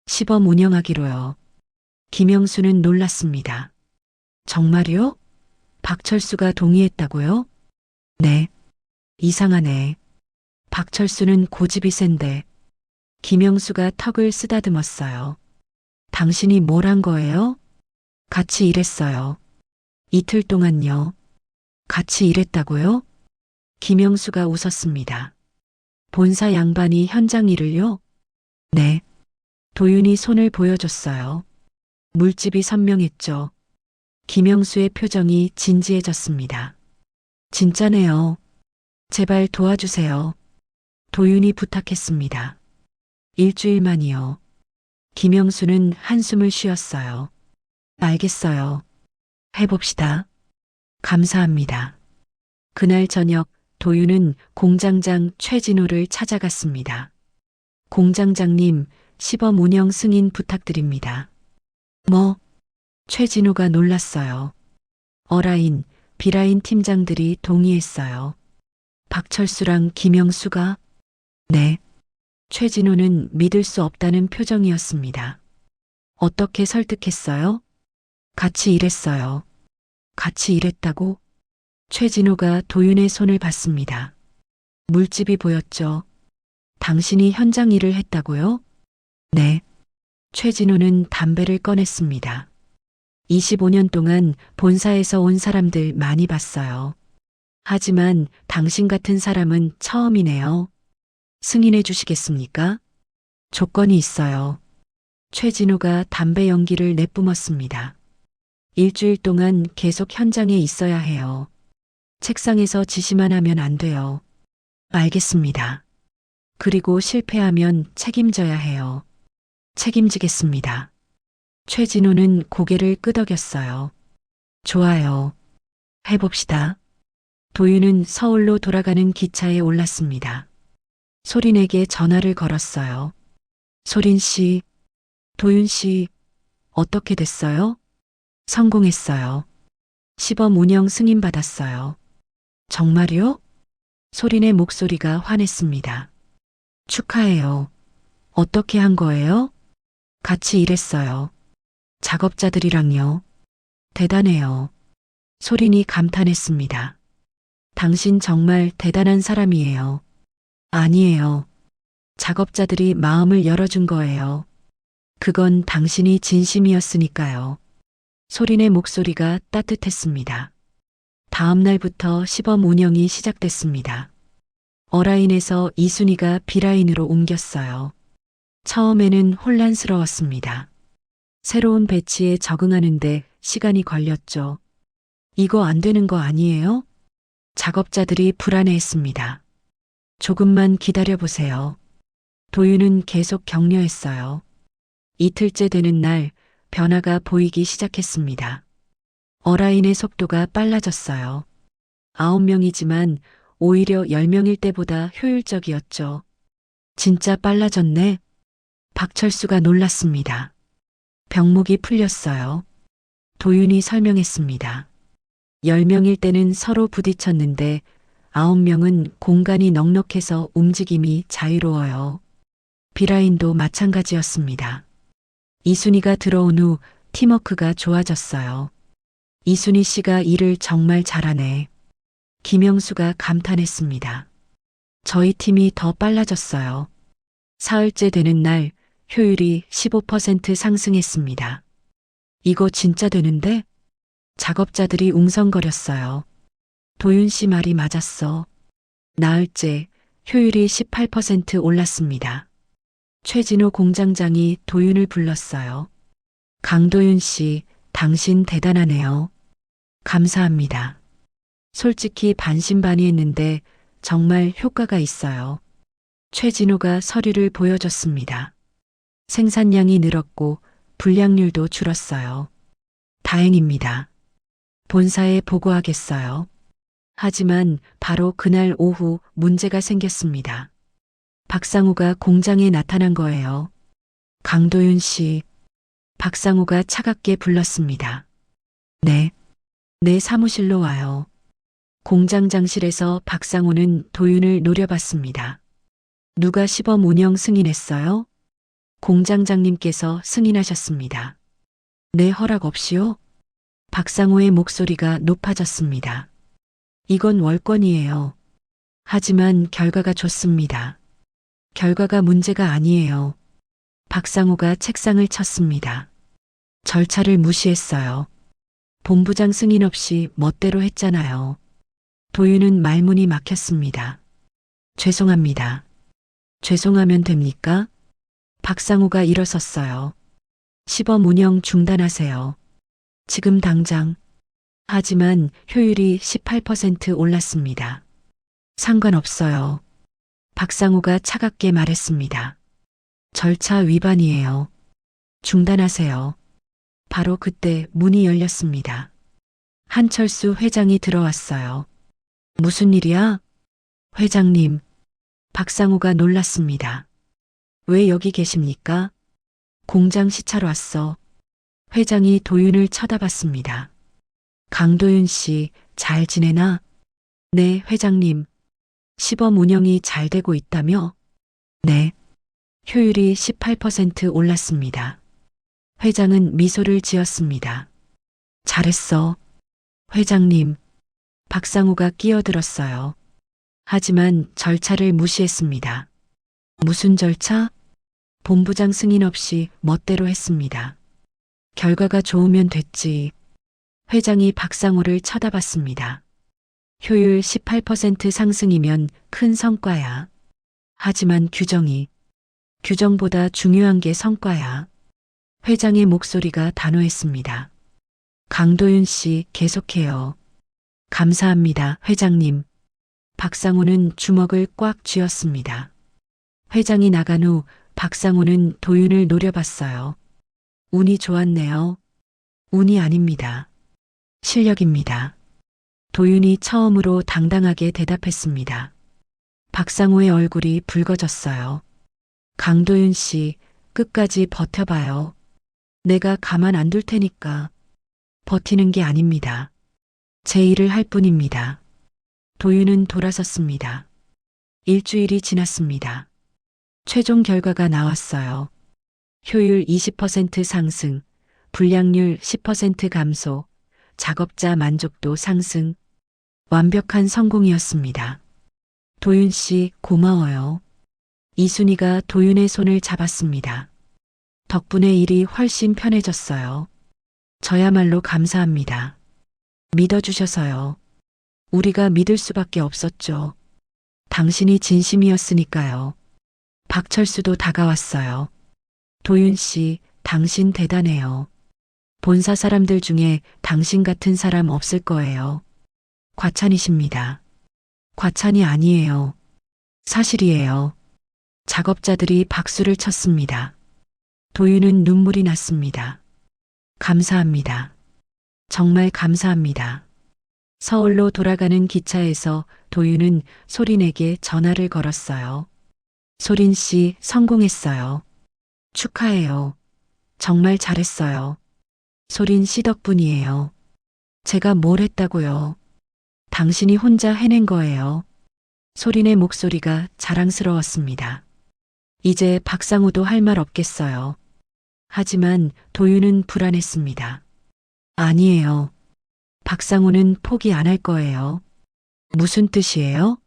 Speaker 1: 시범 운영하기로요. 김영수는 놀랐습니다. 정말요? 박철수가 동의했다고요? 네. 이상하네. 박철수는 고집이 센데 김영수가 턱을 쓰다듬었어요. 당신이 뭘 한 거예요? 같이 일했어요. 이틀 동안요. 같이 일했다고요? 김영수가 웃었습니다. 본사 양반이 현장 일을요? 네. 도윤이 손을 보여줬어요. 물집이 선명했죠. 김영수의 표정이 진지해졌습니다. 진짜네요. 제발 도와주세요. 도윤이 부탁했습니다. 일주일만이요. 김영수는 한숨을 쉬었어요. 알겠어요. 해봅시다. 감사합니다. 그날 저녁 도윤은 공장장 최진호를 찾아갔습니다. 공장장님, 시범 운영 승인 부탁드립니다. 뭐? 최진호가 놀랐어요. 어라인, B라인 팀장들이 동의했어요. 박철수랑 김영수가? 네. 최진호는 믿을 수 없다는 표정이었습니다. 어떻게 설득했어요? 같이 일했어요. 같이 일했다고? 최진호가 도윤의 손을 봤습니다. 물집이 보였죠. 당신이 현장 일을 했다고요? 네. 최진호는 담배를 꺼냈습니다. 25년 동안 본사에서 온 사람들 많이 봤어요. 하지만 당신 같은 사람은 처음이네요. 승인해 주시겠습니까? 조건이 있어요. 최진호가 담배 연기를 내뿜었습니다. 일주일 동안 계속 현장에 있어야 해요. 책상에서 지시만 하면 안 돼요. 알겠습니다. 그리고 실패하면 책임져야 해요. 책임지겠습니다. 최진호는 고개를 끄덕였어요. 좋아요. 해봅시다. 도윤은 서울로 돌아가는 기차에 올랐습니다. 소린에게 전화를 걸었어요. 소린 씨, 도윤 씨, 어떻게 됐어요? 성공했어요. 시범 운영 승인 받았어요. 정말요? 소린의 목소리가 환했습니다. 축하해요. 어떻게 한 거예요? 같이 일했어요. 작업자들이랑요. 대단해요. 소린이 감탄했습니다. 당신 정말 대단한 사람이에요. 아니에요. 작업자들이 마음을 열어준 거예요. 그건 당신이 진심이었으니까요. 소린의 목소리가 따뜻했습니다. 다음 날부터 시범 운영이 시작됐습니다. 어라인에서 이순이가 B라인으로 옮겼어요. 처음에는 혼란스러웠습니다. 새로운 배치에 적응하는데 시간이 걸렸죠. 이거 안 되는 거 아니에요? 작업자들이 불안해했습니다. 조금만 기다려보세요. 도윤은 계속 격려했어요. 이틀째 되는 날 변화가 보이기 시작했습니다. 어라인의 속도가 빨라졌어요. 9명이지만 오히려 10명일 때보다 효율적이었죠. 진짜 빨라졌네. 박철수가 놀랐습니다. 병목이 풀렸어요. 도윤이 설명했습니다. 10명일 때는 서로 부딪혔는데 9명은 공간이 넉넉해서 움직임이 자유로워요. B라인도 마찬가지였습니다. 이순이가 들어온 후 팀워크가 좋아졌어요. 이순이 씨가 일을 정말 잘하네. 김영수가 감탄했습니다. 저희 팀이 더 빨라졌어요. 사흘째 되는 날 효율이 15% 상승했습니다. 이거 진짜 되는데? 작업자들이 웅성거렸어요. 도윤 씨 말이 맞았어. 나흘째 효율이 18% 올랐습니다. 최진호 공장장이 도윤을 불렀어요. 강도윤 씨, 당신 대단하네요. 감사합니다. 솔직히 반신반의했는데 정말 효과가 있어요. 최진호가 서류를 보여줬습니다. 생산량이 늘었고 불량률도 줄었어요. 다행입니다. 본사에 보고하겠어요. 하지만 바로 그날 오후 문제가 생겼습니다. 박상우가 공장에 나타난 거예요. 강도윤 씨, 박상우가 차갑게 불렀습니다. 네, 내 사무실로 와요. 공장장실에서 박상우는 도윤을 노려봤습니다. 누가 시범 운영 승인했어요? 공장장님께서 승인하셨습니다. 내 허락 없이요? 박상우의 목소리가 높아졌습니다. 이건 월권이에요. 하지만 결과가 좋습니다. 결과가 문제가 아니에요. 박상우가 책상을 쳤습니다. 절차를 무시했어요. 본부장 승인 없이 멋대로 했잖아요. 도윤은 말문이 막혔습니다. 죄송합니다. 죄송하면 됩니까? 박상우가 일어섰어요. 시범 운영 중단하세요. 지금 당장. 하지만 효율이 18% 올랐습니다. 상관없어요. 박상우가 차갑게 말했습니다. 절차 위반이에요. 중단하세요. 바로 그때 문이 열렸습니다. 한철수 회장이 들어왔어요. 무슨 일이야? 회장님. 박상우가 놀랐습니다. 왜 여기 계십니까? 공장 시찰 왔어. 회장이 도윤을 쳐다봤습니다. 강도윤 씨, 잘 지내나? 네, 회장님. 시범 운영이 잘 되고 있다며? 네. 효율이 18% 올랐습니다. 회장은 미소를 지었습니다. 잘했어. 회장님. 박상우가 끼어들었어요. 하지만 절차를 무시했습니다. 무슨 절차? 본부장 승인 없이 멋대로 했습니다. 결과가 좋으면 됐지. 회장이 박상우를 쳐다봤습니다. 효율 18% 상승이면 큰 성과야. 하지만 규정보다 중요한 게 성과야. 회장의 목소리가 단호했습니다. 강도윤 씨, 계속해요. 감사합니다, 회장님. 박상우는 주먹을 꽉 쥐었습니다. 회장이 나간 후 박상우는 도윤을 노려봤어요. 운이 좋았네요. 운이 아닙니다. 실력입니다. 도윤이 처음으로 당당하게 대답했습니다. 박상우의 얼굴이 붉어졌어요. 강도윤 씨, 끝까지 버텨봐요. 내가 가만 안 둘 테니까. 버티는 게 아닙니다. 제 일을 할 뿐입니다. 도윤은 돌아섰습니다. 일주일이 지났습니다. 최종 결과가 나왔어요. 효율 20% 상승, 불량률 10% 감소, 작업자 만족도 상승. 완벽한 성공이었습니다. 도윤 씨, 고마워요. 이순이가 도윤의 손을 잡았습니다. 덕분에 일이 훨씬 편해졌어요. 저야말로 감사합니다. 믿어주셔서요. 우리가 믿을 수밖에 없었죠. 당신이 진심이었으니까요. 박철수도 다가왔어요. 도윤 씨, 당신 대단해요. 본사 사람들 중에 당신 같은 사람 없을 거예요. 과찬이십니다. 과찬이 아니에요. 사실이에요. 작업자들이 박수를 쳤습니다. 도윤은 눈물이 났습니다. 감사합니다. 정말 감사합니다. 서울로 돌아가는 기차에서 도윤은 소린에게 전화를 걸었어요. 소린 씨, 성공했어요. 축하해요. 정말 잘했어요. 소린 씨 덕분이에요. 제가 뭘 했다고요? 당신이 혼자 해낸 거예요. 소린의 목소리가 자랑스러웠습니다. 이제 박상우도 할 말 없겠어요. 하지만 도윤은 불안했습니다. 아니에요. 박상우는 포기 안 할 거예요. 무슨 뜻이에요?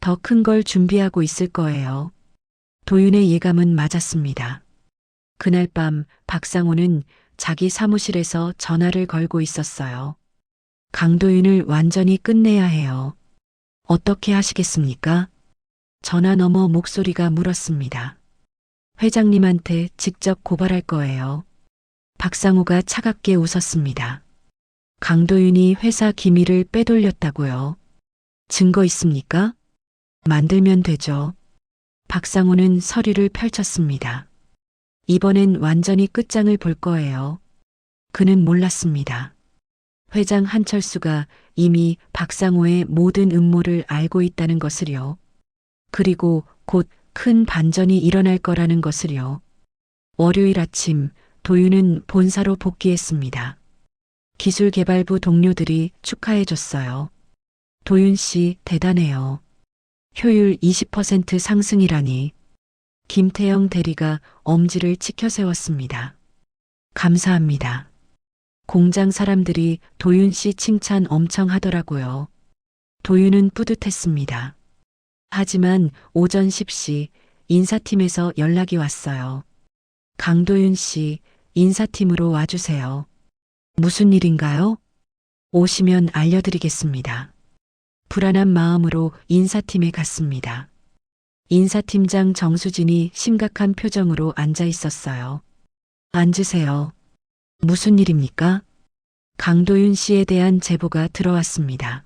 Speaker 1: 더 큰 걸 준비하고 있을 거예요. 도윤의 예감은 맞았습니다. 그날 밤 박상우는 자기 사무실에서 전화를 걸고 있었어요. 강도윤을 완전히 끝내야 해요. 어떻게 하시겠습니까? 전화 너머 목소리가 물었습니다. 회장님한테 직접 고발할 거예요. 박상우가 차갑게 웃었습니다. 강도윤이 회사 기밀을 빼돌렸다고요. 증거 있습니까? 만들면 되죠. 박상우는 서류를 펼쳤습니다. 이번엔 완전히 끝장을 볼 거예요. 그는 몰랐습니다. 회장 한철수가 이미 박상우의 모든 음모를 알고 있다는 것을요. 그리고 곧 큰 반전이 일어날 거라는 것을요. 월요일 아침 도윤은 본사로 복귀했습니다. 기술개발부 동료들이 축하해줬어요. 도윤 씨 대단해요. 효율 20% 상승이라니. 김태영 대리가 엄지를 치켜 세웠습니다. 감사합니다. 공장 사람들이 도윤 씨 칭찬 엄청 하더라고요. 도윤은 뿌듯했습니다. 하지만 오전 10시 인사팀에서 연락이 왔어요. 강도윤 씨, 인사팀으로 와주세요. 무슨 일인가요? 오시면 알려드리겠습니다. 불안한 마음으로 인사팀에 갔습니다. 인사팀장 정수진이 심각한 표정으로 앉아 있었어요. 앉으세요. 무슨 일입니까? 강도윤 씨에 대한 제보가 들어왔습니다.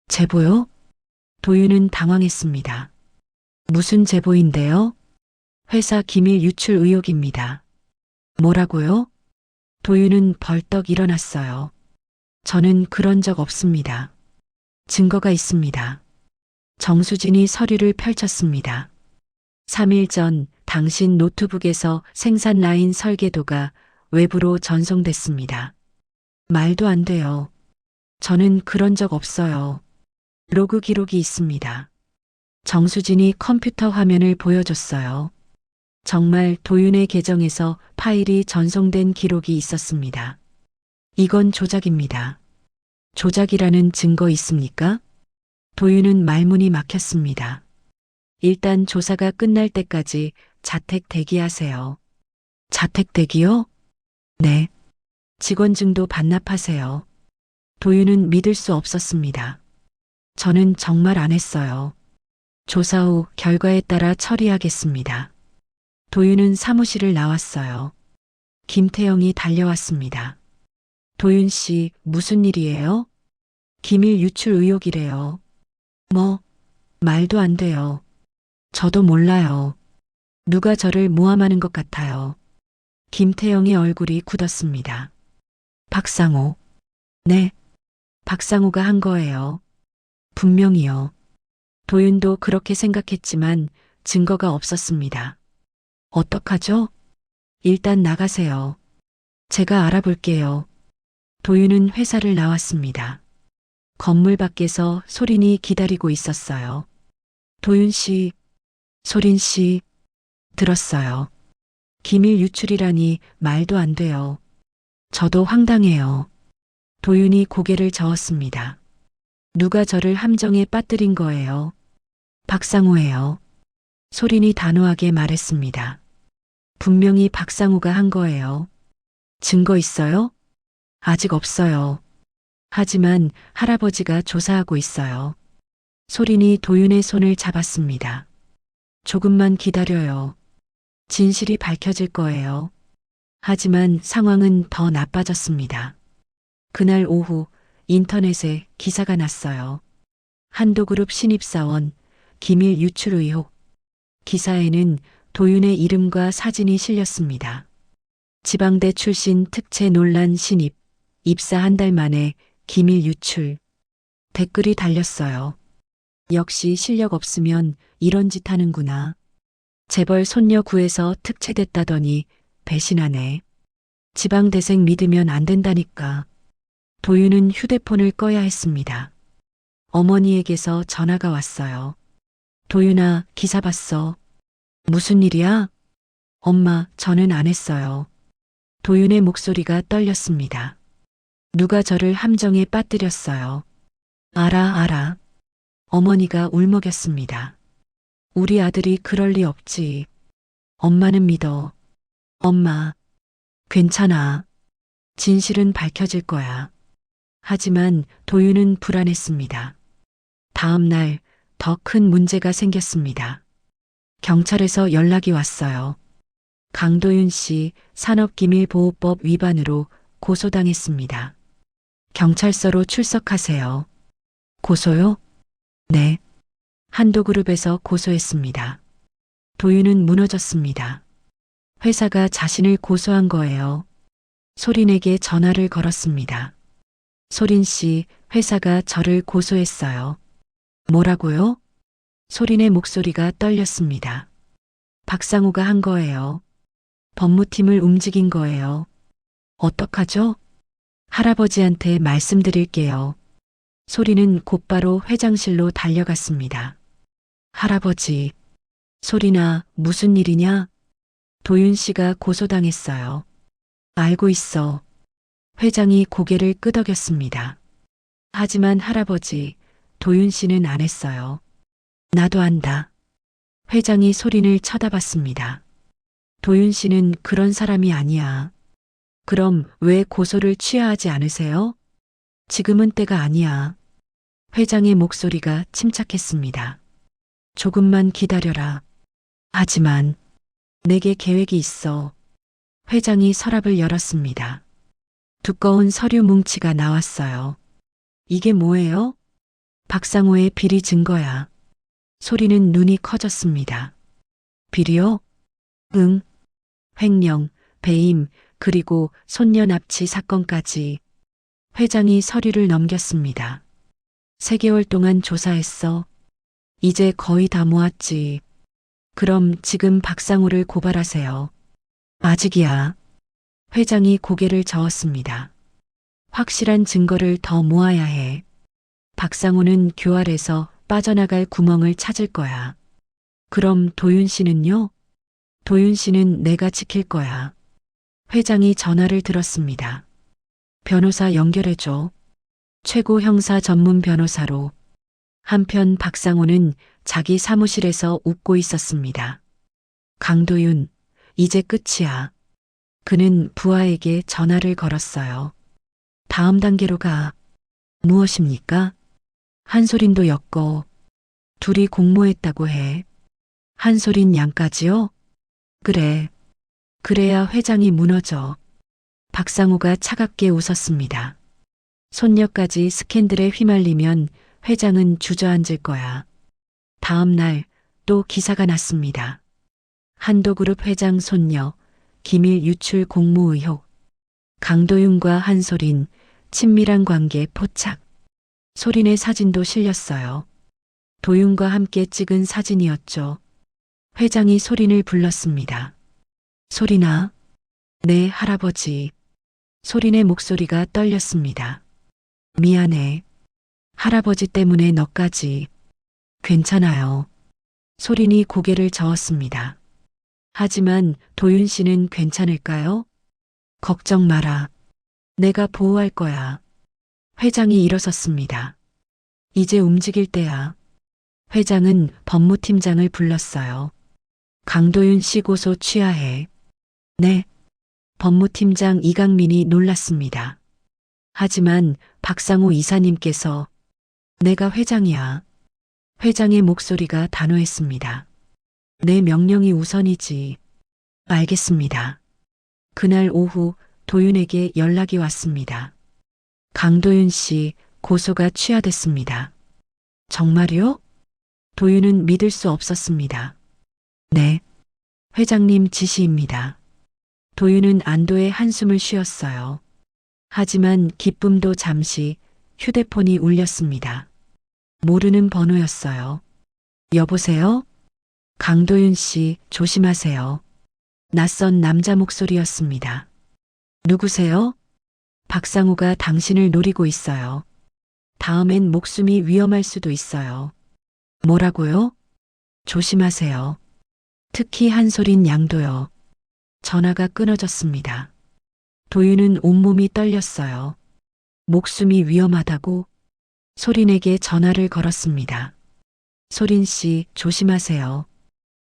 Speaker 1: 제보요? 도윤은 당황했습니다. 무슨 제보인데요? 회사 기밀 유출 의혹입니다. 뭐라고요? 도윤은 벌떡 일어났어요. 저는 그런 적 없습니다. 증거가 있습니다. 정수진이 서류를 펼쳤습니다. 3일 전 당신 노트북에서 생산 라인 설계도가 외부로 전송됐습니다. 말도 안 돼요. 저는 그런 적 없어요. 로그 기록이 있습니다. 정수진이 컴퓨터 화면을 보여줬어요. 정말 도윤의 계정에서 파일이 전송된 기록이 있었습니다. 이건 조작입니다. 조작이라는 증거 있습니까? 도윤은 말문이 막혔습니다. 일단 조사가 끝날 때까지 자택 대기하세요. 자택 대기요? 네. 직원증도 반납하세요. 도윤은 믿을 수 없었습니다. 저는 정말 안 했어요. 조사 후 결과에 따라 처리하겠습니다. 도윤은 사무실을 나왔어요. 김태영이 달려왔습니다. 도윤 씨, 무슨 일이에요? 기밀 유출 의혹이래요. 뭐, 말도 안 돼요. 저도 몰라요. 누가 저를 모함하는 것 같아요. 김태영의 얼굴이 굳었습니다. 박상호. 네, 박상호가 한 거예요. 분명히요. 도윤도 그렇게 생각했지만 증거가 없었습니다. 어떡하죠? 일단 나가세요. 제가 알아볼게요. 도윤은 회사를 나왔습니다. 건물 밖에서 소린이 기다리고 있었어요. 도윤 씨, 소린 씨, 들었어요. 기밀 유출이라니 말도 안 돼요. 저도 황당해요. 도윤이 고개를 저었습니다. 누가 저를 함정에 빠뜨린 거예요? 박상호예요. 소린이 단호하게 말했습니다. 분명히 박상호가 한 거예요. 증거 있어요? 아직 없어요. 하지만 할아버지가 조사하고 있어요. 소린이 도윤의 손을 잡았습니다. 조금만 기다려요. 진실이 밝혀질 거예요. 하지만 상황은 더 나빠졌습니다. 그날 오후 인터넷에 기사가 났어요. 한도그룹 신입사원 기밀 유출 의혹. 기사에는 도윤의 이름과 사진이 실렸습니다. 지방대 출신 특채 논란 신입, 입사 한 달 만에 기밀 유출. 댓글이 달렸어요. 역시 실력 없으면 이런 짓 하는구나. 재벌 손녀 구해서 특채됐다더니 배신하네. 지방대생 믿으면 안 된다니까. 도윤은 휴대폰을 꺼야 했습니다. 어머니에게서 전화가 왔어요. 도윤아, 기사 봤어. 무슨 일이야? 엄마, 저는 안 했어요. 도윤의 목소리가 떨렸습니다. 누가 저를 함정에 빠뜨렸어요. 알아. 어머니가 울먹였습니다. 우리 아들이 그럴 리 없지. 엄마는 믿어. 엄마, 괜찮아. 진실은 밝혀질 거야. 하지만 도윤은 불안했습니다. 다음 날 더 큰 문제가 생겼습니다. 경찰에서 연락이 왔어요. 강도윤 씨 산업기밀보호법 위반으로 고소당했습니다. 경찰서로 출석하세요. 고소요? 네. 한도그룹에서 고소했습니다. 도윤은 무너졌습니다. 회사가 자신을 고소한 거예요. 소린에게 전화를 걸었습니다. 소린 씨, 회사가 저를 고소했어요. 뭐라고요? 소린의 목소리가 떨렸습니다. 박상호가 한 거예요. 법무팀을 움직인 거예요. 어떡하죠? 할아버지한테 말씀드릴게요. 소리는 곧바로 회장실로 달려갔습니다. 할아버지, 소리나 무슨 일이냐? 도윤 씨가 고소당했어요. 알고 있어. 회장이 고개를 끄덕였습니다. 하지만 할아버지, 도윤 씨는 안 했어요. 나도 안다. 회장이 소린을 쳐다봤습니다. 도윤 씨는 그런 사람이 아니야. 그럼 왜 고소를 취하하지 않으세요? 지금은 때가 아니야. 회장의 목소리가 침착했습니다. 조금만 기다려라. 하지만 내게 계획이 있어. 회장이 서랍을 열었습니다. 두꺼운 서류 뭉치가 나왔어요. 이게 뭐예요? 박상호의 비리 증거야. 소리는 눈이 커졌습니다. 비리요? 응. 횡령, 배임, 그리고 손녀 납치 사건까지. 회장이 서류를 넘겼습니다. 3개월 동안 조사했어. 이제 거의 다 모았지. 그럼 지금 박상호를 고발하세요. 아직이야. 회장이 고개를 저었습니다. 확실한 증거를 더 모아야 해. 박상호는 교활해서 빠져나갈 구멍을 찾을 거야. 그럼 도윤 씨는요? 도윤 씨는 내가 지킬 거야. 회장이 전화를 들었습니다. 변호사 연결해줘. 최고 형사 전문 변호사로. 한편 박상호는 자기 사무실에서 웃고 있었습니다. 강도윤, 이제 끝이야. 그는 부하에게 전화를 걸었어요. 다음 단계로 가. 무엇입니까? 한솔인도 엮어. 둘이 공모했다고 해. 한솔인 양까지요? 그래. 그래야 회장이 무너져. 박상호가 차갑게 웃었습니다. 손녀까지 스캔들에 휘말리면 회장은 주저앉을 거야. 다음 날 또 기사가 났습니다. 한도그룹 회장 손녀, 기밀 유출 공모 의혹. 강도윤과 한솔인, 친밀한 관계 포착. 솔인의 사진도 실렸어요. 도윤과 함께 찍은 사진이었죠. 회장이 솔인을 불렀습니다. 솔인아. 네, 할아버지. 솔인의 목소리가 떨렸습니다. 미안해. 할아버지 때문에 너까지. 괜찮아요. 솔인이 고개를 저었습니다. 하지만 도윤 씨는 괜찮을까요? 걱정 마라. 내가 보호할 거야. 회장이 일어섰습니다. 이제 움직일 때야. 회장은 법무팀장을 불렀어요. 강도윤 씨 고소 취하해. 네. 법무팀장 이강민이 놀랐습니다. 하지만 박상호 이사님께서 내가 회장이야. 회장의 목소리가 단호했습니다. 내 명령이 우선이지. 알겠습니다. 그날 오후 도윤에게 연락이 왔습니다. 강도윤 씨 고소가 취하됐습니다. 정말요? 도윤은 믿을 수 없었습니다. 네. 회장님 지시입니다. 도윤은 안도의 한숨을 쉬었어요. 하지만 기쁨도 잠시. 휴대폰이 울렸습니다. 모르는 번호였어요. 여보세요? 강도윤 씨, 조심하세요. 낯선 남자 목소리였습니다. 누구세요? 박상호가 당신을 노리고 있어요. 다음엔 목숨이 위험할 수도 있어요. 뭐라고요? 조심하세요. 특히 한솔인 양도요. 전화가 끊어졌습니다. 도윤은 온몸이 떨렸어요. 목숨이 위험하다고? 솔인에게 전화를 걸었습니다. 솔인 씨, 조심하세요.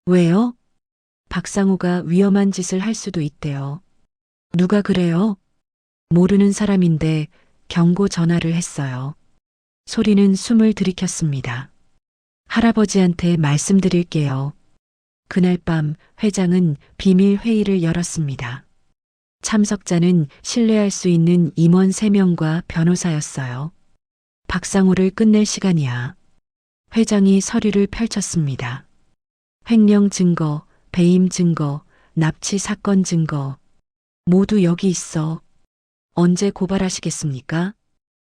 Speaker 1: 왜요? 박상호가 위험한 짓을 할 수도 있대요. 누가 그래요? 모르는 사람인데 경고 전화를 했어요. 솔인은 숨을 들이켰습니다. 할아버지한테 말씀드릴게요. 그날 밤 회장은 비밀 회의를 열었습니다. 참석자는 신뢰할 수 있는 임원 3명과 변호사였어요. 박상호를 끝낼 시간이야. 회장이 서류를 펼쳤습니다. 횡령 증거, 배임 증거, 납치 사건 증거. 모두 여기 있어. 언제 고발하시겠습니까?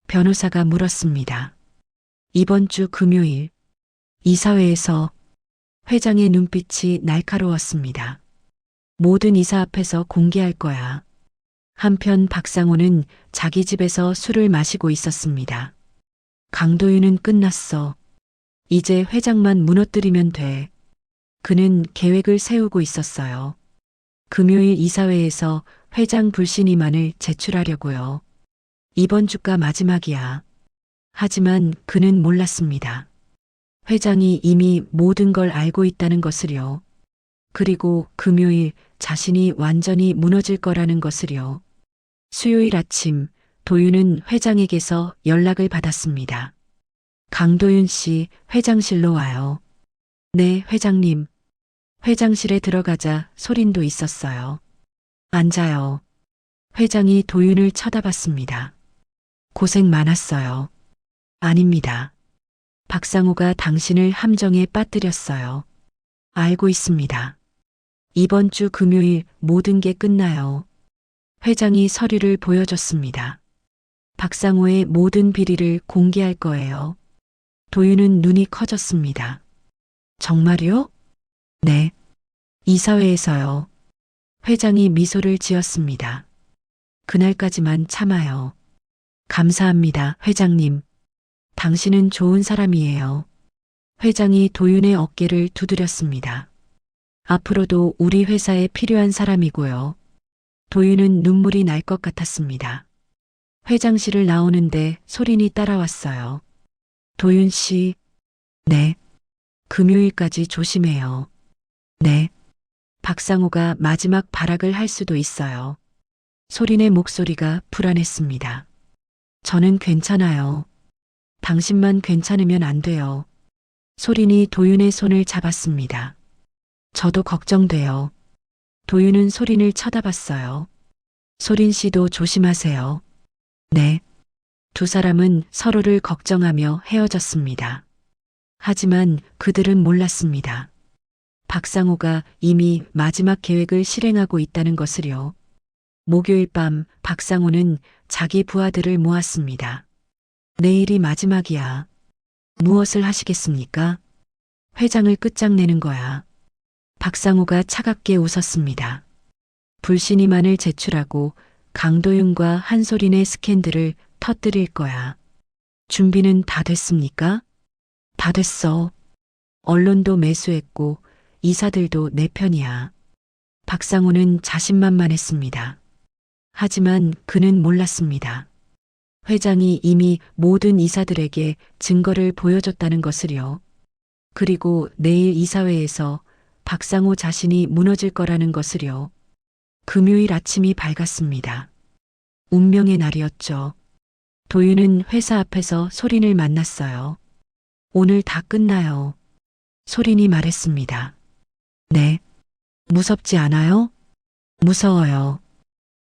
Speaker 1: 변호사가 물었습니다. 이번 주 금요일. 이사회에서. 회장의 눈빛이 날카로웠습니다. 모든 이사 앞에서 공개할 거야. 한편 박상호는 자기 집에서 술을 마시고 있었습니다. 강도윤은 끝났어. 이제 회장만 무너뜨리면 돼. 그는 계획을 세우고 있었어요. 금요일 이사회에서 회장 불신임안을 제출하려고요. 이번 주가 마지막이야. 하지만 그는 몰랐습니다. 회장이 이미 모든 걸 알고 있다는 것을요. 그리고 금요일 자신이 완전히 무너질 거라는 것을요. 수요일 아침 도윤은 회장에게서 연락을 받았습니다. 강도윤 씨 회장실로 와요. 네, 회장님. 회장실에 들어가자 솔인도 있었어요. 앉아요. 회장이 도윤을 쳐다봤습니다. 고생 많았어요. 아닙니다. 박상호가 당신을 함정에 빠뜨렸어요. 알고 있습니다. 이번 주 금요일 모든 게 끝나요. 회장이 서류를 보여줬습니다. 박상호의 모든 비리를 공개할 거예요. 도윤은 눈이 커졌습니다. 정말요? 네. 이사회에서요. 회장이 미소를 지었습니다. 그날까지만 참아요. 감사합니다, 회장님. 당신은 좋은 사람이에요. 회장이 도윤의 어깨를 두드렸습니다. 앞으로도 우리 회사에 필요한 사람이고요. 도윤은 눈물이 날 것 같았습니다. 회장실을 나오는데 소린이 따라왔어요. 도윤 씨, 네. 금요일까지 조심해요. 네. 박상호가 마지막 발악을 할 수도 있어요. 소린의 목소리가 불안했습니다. 저는 괜찮아요. 당신만 괜찮으면 안 돼요. 소린이 도윤의 손을 잡았습니다. 저도 걱정돼요. 도윤은 소린을 쳐다봤어요. 소린 씨도 조심하세요. 네. 두 사람은 서로를 걱정하며 헤어졌습니다. 하지만 그들은 몰랐습니다. 박상호가 이미 마지막 계획을 실행하고 있다는 것을요. 목요일 밤 박상호는 자기 부하들을 모았습니다. 내일이 마지막이야. 무엇을 하시겠습니까? 회장을 끝장내는 거야. 박상호가 차갑게 웃었습니다. 불신임안을 제출하고 강도윤과 한소린의 스캔들을 터뜨릴 거야. 준비는 다 됐습니까? 다 됐어. 언론도 매수했고 이사들도 내 편이야. 박상호는 자신만만했습니다. 하지만 그는 몰랐습니다. 회장이 이미 모든 이사들에게 증거를 보여줬다는 것을요. 그리고 내일 이사회에서 박상호 자신이 무너질 거라는 것을요. 금요일 아침이 밝았습니다. 운명의 날이었죠. 도윤은 회사 앞에서 소린을 만났어요. 오늘 다 끝나요. 소린이 말했습니다. 네. 무섭지 않아요? 무서워요.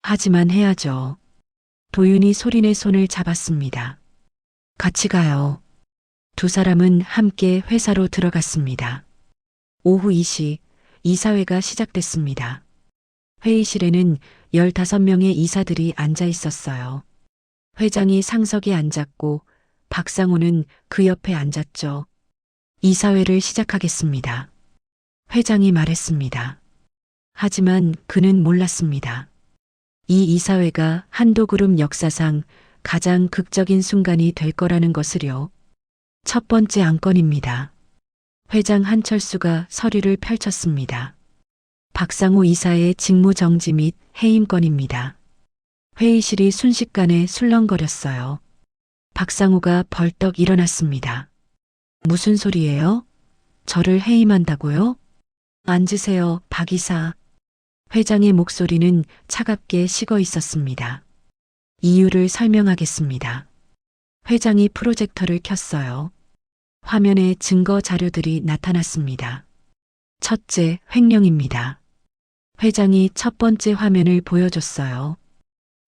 Speaker 1: 하지만 해야죠. 도윤이 소린의 손을 잡았습니다. 같이 가요. 두 사람은 함께 회사로 들어갔습니다. 오후 2시 이사회가 시작됐습니다. 회의실에는 15명의 이사들이 앉아 있었어요. 회장이 상석에 앉았고 박상호는 그 옆에 앉았죠. 이사회를 시작하겠습니다. 회장이 말했습니다. 하지만 그는 몰랐습니다. 이 이사회가 한도그룹 역사상 가장 극적인 순간이 될 거라는 것을요. 첫 번째 안건입니다. 회장 한철수가 서류를 펼쳤습니다. 박상호 이사의 직무정지 및 해임건입니다. 회의실이 순식간에 술렁거렸어요. 박상호가 벌떡 일어났습니다. 무슨 소리예요? 저를 해임한다고요? 앉으세요, 박 이사. 회장의 목소리는 차갑게 식어 있었습니다. 이유를 설명하겠습니다. 회장이 프로젝터를 켰어요. 화면에 증거 자료들이 나타났습니다. 첫째, 횡령입니다. 회장이 첫 번째 화면을 보여줬어요.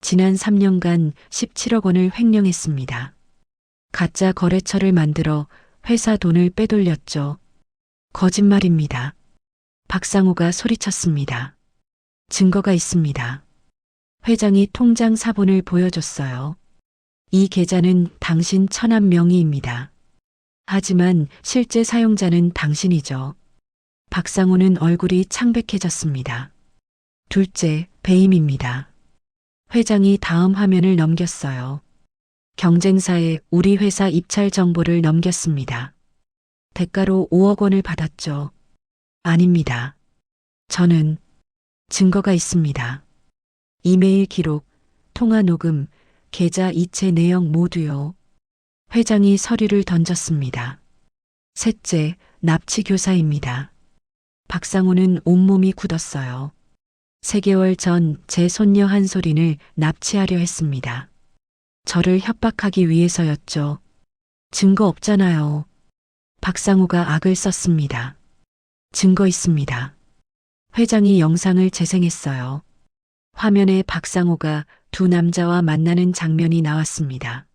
Speaker 1: 지난 3년간 17억 원을 횡령했습니다. 가짜 거래처를 만들어 회사 돈을 빼돌렸죠. 거짓말입니다. 박상호가 소리쳤습니다. 증거가 있습니다. 회장이 통장 사본을 보여줬어요. 이 계좌는 당신 천안 명의입니다. 하지만 실제 사용자는 당신이죠. 박상호는 얼굴이 창백해졌습니다. 둘째, 배임입니다. 회장이 다음 화면을 넘겼어요. 경쟁사에 우리 회사 입찰 정보를 넘겼습니다. 대가로 5억 원을 받았죠. 아닙니다. 저는 증거가 있습니다. 이메일 기록, 통화 녹음, 계좌 이체 내용 모두요. 회장이 서류를 던졌습니다. 셋째, 납치 교사입니다. 박상호는 온몸이 굳었어요. 3개월 전 제 손녀 한소린을 납치하려 했습니다. 저를 협박하기 위해서였죠. 증거 없잖아요. 박상호가 악을 썼습니다. 증거 있습니다. 회장이 영상을 재생했어요. 화면에 박상호가 두 남자와 만나는 장면이 나왔습니다.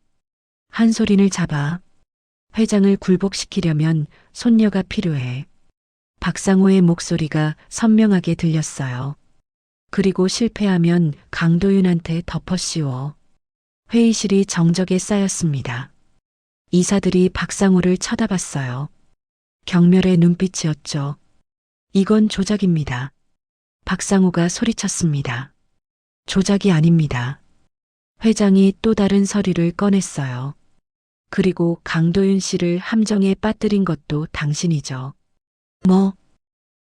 Speaker 1: 한소린을 잡아. 회장을 굴복시키려면 손녀가 필요해. 박상호의 목소리가 선명하게 들렸어요. 그리고 실패하면 강도윤한테 덮어씌워. 회의실이 정적에 쌓였습니다. 이사들이 박상호를 쳐다봤어요. 경멸의 눈빛이었죠. 이건 조작입니다. 박상호가 소리쳤습니다. 조작이 아닙니다. 회장이 또 다른 서류를 꺼냈어요. 그리고 강도윤 씨를 함정에 빠뜨린 것도 당신이죠. 뭐?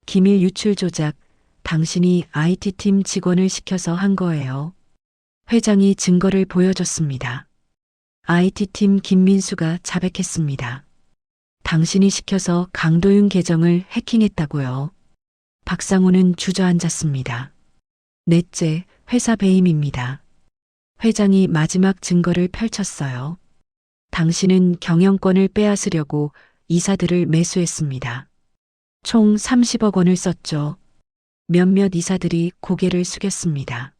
Speaker 1: 기밀 유출 조작, 당신이 IT팀 직원을 시켜서 한 거예요. 회장이 증거를 보여줬습니다. IT팀 김민수가 자백했습니다. 당신이 시켜서 강도윤 계정을 해킹했다고요. 박상우는 주저앉았습니다. 넷째, 회사 배임입니다. 회장이 마지막 증거를 펼쳤어요. 당신은 경영권을 빼앗으려고 이사들을 매수했습니다. 총 30억 원을 썼죠. 몇몇 이사들이 고개를 숙였습니다.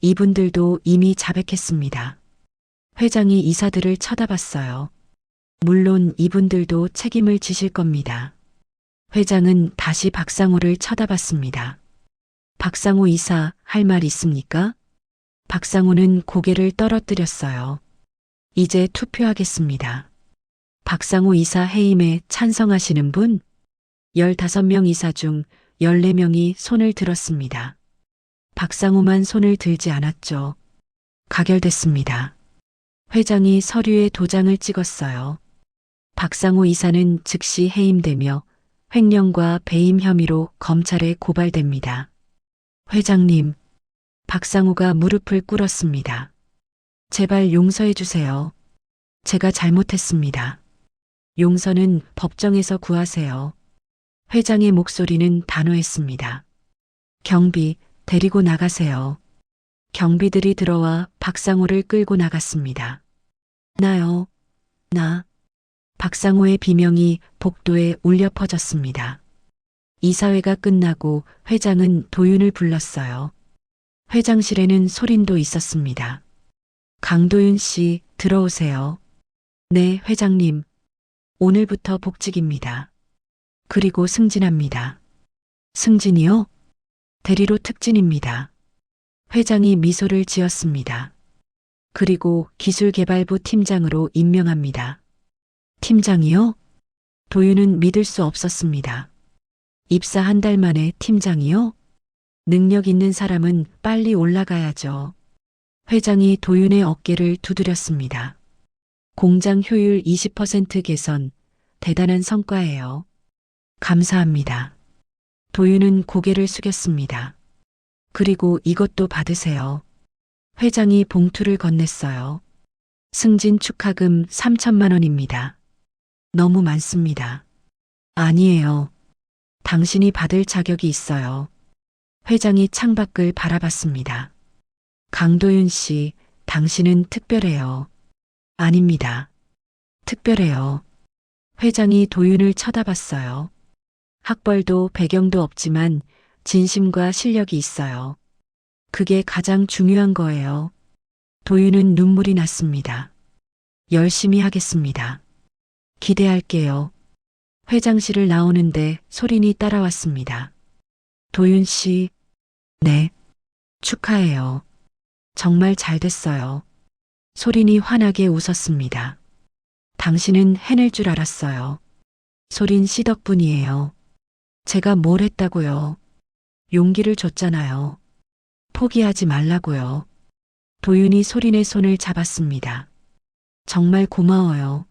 Speaker 1: 이분들도 이미 자백했습니다. 회장이 이사들을 쳐다봤어요. 물론 이분들도 책임을 지실 겁니다. 회장은 다시 박상우를 쳐다봤습니다. 박상우 이사, 할 말 있습니까? 박상우는 고개를 떨어뜨렸어요. 이제 투표하겠습니다. 박상우 이사 해임에 찬성하시는 분? 15명 이사 중 14명이 손을 들었습니다. 박상우만 손을 들지 않았죠. 가결됐습니다. 회장이 서류에 도장을 찍었어요. 박상우 이사는 즉시 해임되며 횡령과 배임 혐의로 검찰에 고발됩니다. 회장님, 박상우가 무릎을 꿇었습니다. 제발 용서해 주세요. 제가 잘못했습니다. 용서는 법정에서 구하세요. 회장의 목소리는 단호했습니다. 경비, 데리고 나가세요. 경비들이 들어와 박상우를 끌고 나갔습니다. 나요, 나. 박상우의 비명이 복도에 울려 퍼졌습니다. 이사회가 끝나고 회장은 도윤을 불렀어요. 회장실에는 소린도 있었습니다. 강도윤 씨, 들어오세요. 네, 회장님. 오늘부터 복직입니다. 그리고 승진합니다. 승진이요? 대리로 특진입니다. 회장이 미소를 지었습니다. 그리고 기술개발부 팀장으로 임명합니다. 팀장이요? 도윤은 믿을 수 없었습니다. 입사 한 달 만에 팀장이요? 능력 있는 사람은 빨리 올라가야죠. 회장이 도윤의 어깨를 두드렸습니다. 공장 효율 20% 개선, 대단한 성과예요. 감사합니다. 도윤은 고개를 숙였습니다. 그리고 이것도 받으세요. 회장이 봉투를 건넸어요. 승진 축하금 3천만 원입니다. 너무 많습니다. 아니에요. 당신이 받을 자격이 있어요. 회장이 창밖을 바라봤습니다. 강도윤 씨, 당신은 특별해요. 아닙니다. 특별해요. 회장이 도윤을 쳐다봤어요. 학벌도 배경도 없지만 진심과 실력이 있어요. 그게 가장 중요한 거예요. 도윤은 눈물이 났습니다. 열심히 하겠습니다. 기대할게요. 회장실을 나오는데 소린이 따라왔습니다. 도윤 씨, 네. 축하해요. 정말 잘 됐어요. 소린이 환하게 웃었습니다. 당신은 해낼 줄 알았어요. 소린 씨 덕분이에요. 제가 뭘 했다고요? 용기를 줬잖아요. 포기하지 말라고요. 도윤이 소린의 손을 잡았습니다. 정말 고마워요.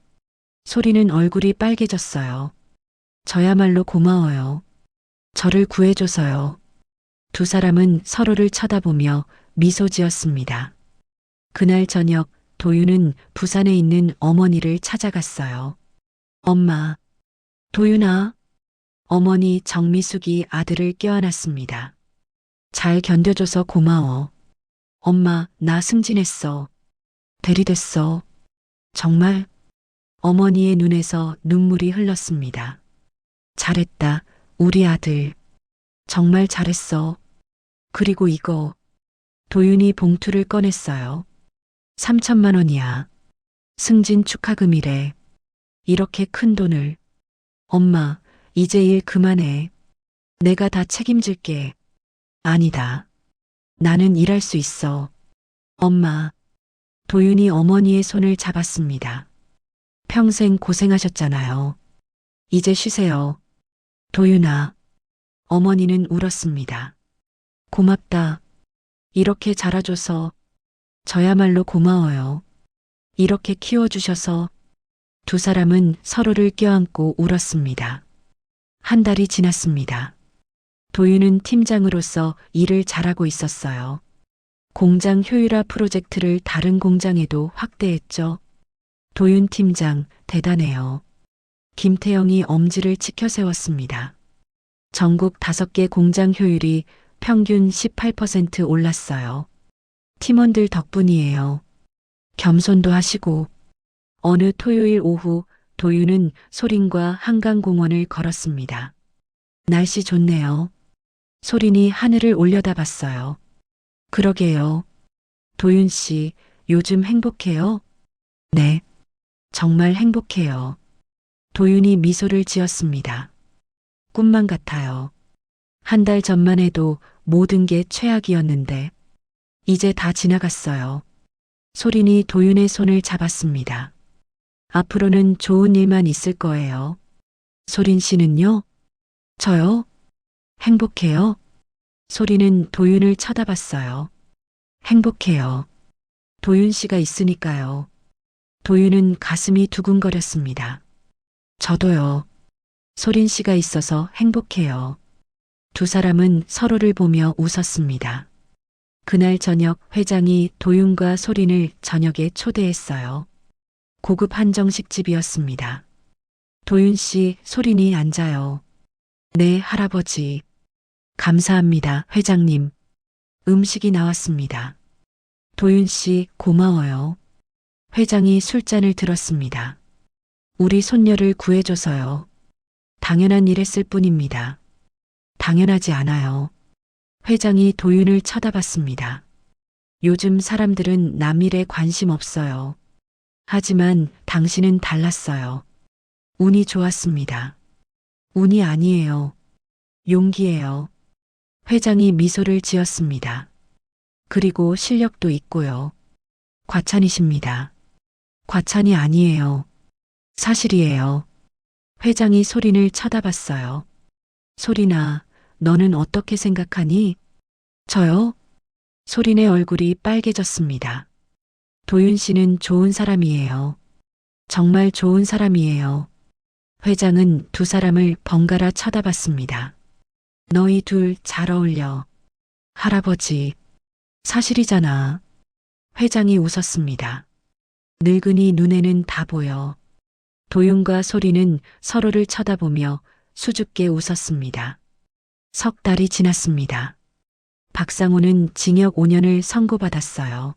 Speaker 1: 소린은 얼굴이 빨개졌어요. 저야말로 고마워요. 저를 구해줘서요. 두 사람은 서로를 쳐다보며 미소 지었습니다. 그날 저녁 도윤은 부산에 있는 어머니를 찾아갔어요. 엄마, 도윤아. 어머니 정미숙이 아들을 껴안았습니다. 잘 견뎌줘서 고마워. 엄마, 나 승진했어. 대리됐어. 정말? 어머니의 눈에서 눈물이 흘렀습니다. 잘했다, 우리 아들. 정말 잘했어. 그리고 이거. 도윤이 봉투를 꺼냈어요. 3천만 원이야. 승진 축하금이래. 이렇게 큰 돈을. 엄마, 이제 일 그만해. 내가 다 책임질게. 아니다. 나는 일할 수 있어. 엄마. 도윤이 어머니의 손을 잡았습니다. 평생 고생하셨잖아요. 이제 쉬세요. 도윤아. 어머니는 울었습니다. 고맙다. 이렇게 자라줘서. 저야말로 고마워요. 이렇게 키워주셔서. 두 사람은 서로를 껴안고 울었습니다. 한 달이 지났습니다. 도윤은 팀장으로서 일을 잘하고 있었어요. 공장 효율화 프로젝트를 다른 공장에도 확대했죠. 도윤 팀장, 대단해요. 김태영이 엄지를 치켜 세웠습니다. 전국 5개 공장 효율이 평균 18% 올랐어요. 팀원들 덕분이에요. 겸손도 하시고. 어느 토요일 오후 도윤은 소린과 한강공원을 걸었습니다. 날씨 좋네요. 소린이 하늘을 올려다봤어요. 그러게요. 도윤 씨, 요즘 행복해요? 네, 정말 행복해요. 도윤이 미소를 지었습니다. 꿈만 같아요. 한 달 전만 해도 모든 게 최악이었는데, 이제 다 지나갔어요. 소린이 도윤의 손을 잡았습니다. 앞으로는 좋은 일만 있을 거예요. 소린 씨는요? 저요? 행복해요? 소리는 도윤을 쳐다봤어요. 행복해요. 도윤 씨가 있으니까요. 도윤은 가슴이 두근거렸습니다. 저도요. 소린 씨가 있어서 행복해요. 두 사람은 서로를 보며 웃었습니다. 그날 저녁 회장이 도윤과 소린을 저녁에 초대했어요. 고급 한정식집이었습니다. 도윤 씨, 소린이 앉아요. 네, 할아버지. 감사합니다, 회장님. 음식이 나왔습니다. 도윤 씨, 고마워요. 회장이 술잔을 들었습니다. 우리 손녀를 구해줘서요. 당연한 일 했을 뿐입니다. 당연하지 않아요. 회장이 도윤을 쳐다봤습니다. 요즘 사람들은 남 일에 관심 없어요. 하지만 당신은 달랐어요. 운이 좋았습니다. 운이 아니에요. 용기예요. 회장이 미소를 지었습니다. 그리고 실력도 있고요. 과찬이십니다. 과찬이 아니에요. 사실이에요. 회장이 소린을 쳐다봤어요. 소린아, 너는 어떻게 생각하니? 저요? 소린의 얼굴이 빨개졌습니다. 도윤 씨는 좋은 사람이에요. 정말 좋은 사람이에요. 회장은 두 사람을 번갈아 쳐다봤습니다. 너희 둘 잘 어울려. 할아버지, 사실이잖아. 회장이 웃었습니다. 늙은이 눈에는 다 보여. 도윤과 소리는 서로를 쳐다보며 수줍게 웃었습니다. 석 달이 지났습니다. 박상호는 징역 5년을 선고받았어요.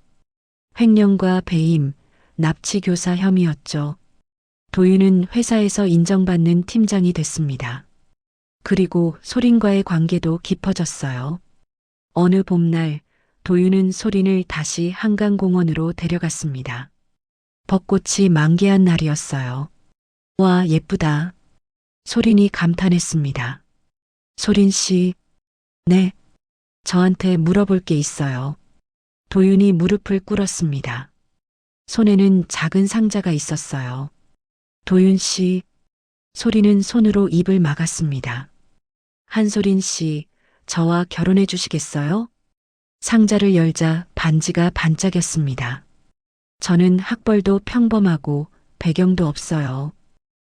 Speaker 1: 횡령과 배임, 납치교사 혐의였죠. 도윤은 회사에서 인정받는 팀장이 됐습니다. 그리고 소린과의 관계도 깊어졌어요. 어느 봄날 도윤은 소린을 다시 한강공원으로 데려갔습니다. 벚꽃이 만개한 날이었어요. 와, 예쁘다. 소린이 감탄했습니다. 소린 씨, 네, 저한테 물어볼 게 있어요. 도윤이 무릎을 꿇었습니다. 손에는 작은 상자가 있었어요. 도윤 씨, 소리는 손으로 입을 막았습니다. 한소린 씨, 저와 결혼해 주시겠어요? 상자를 열자 반지가 반짝였습니다. 저는 학벌도 평범하고 배경도 없어요.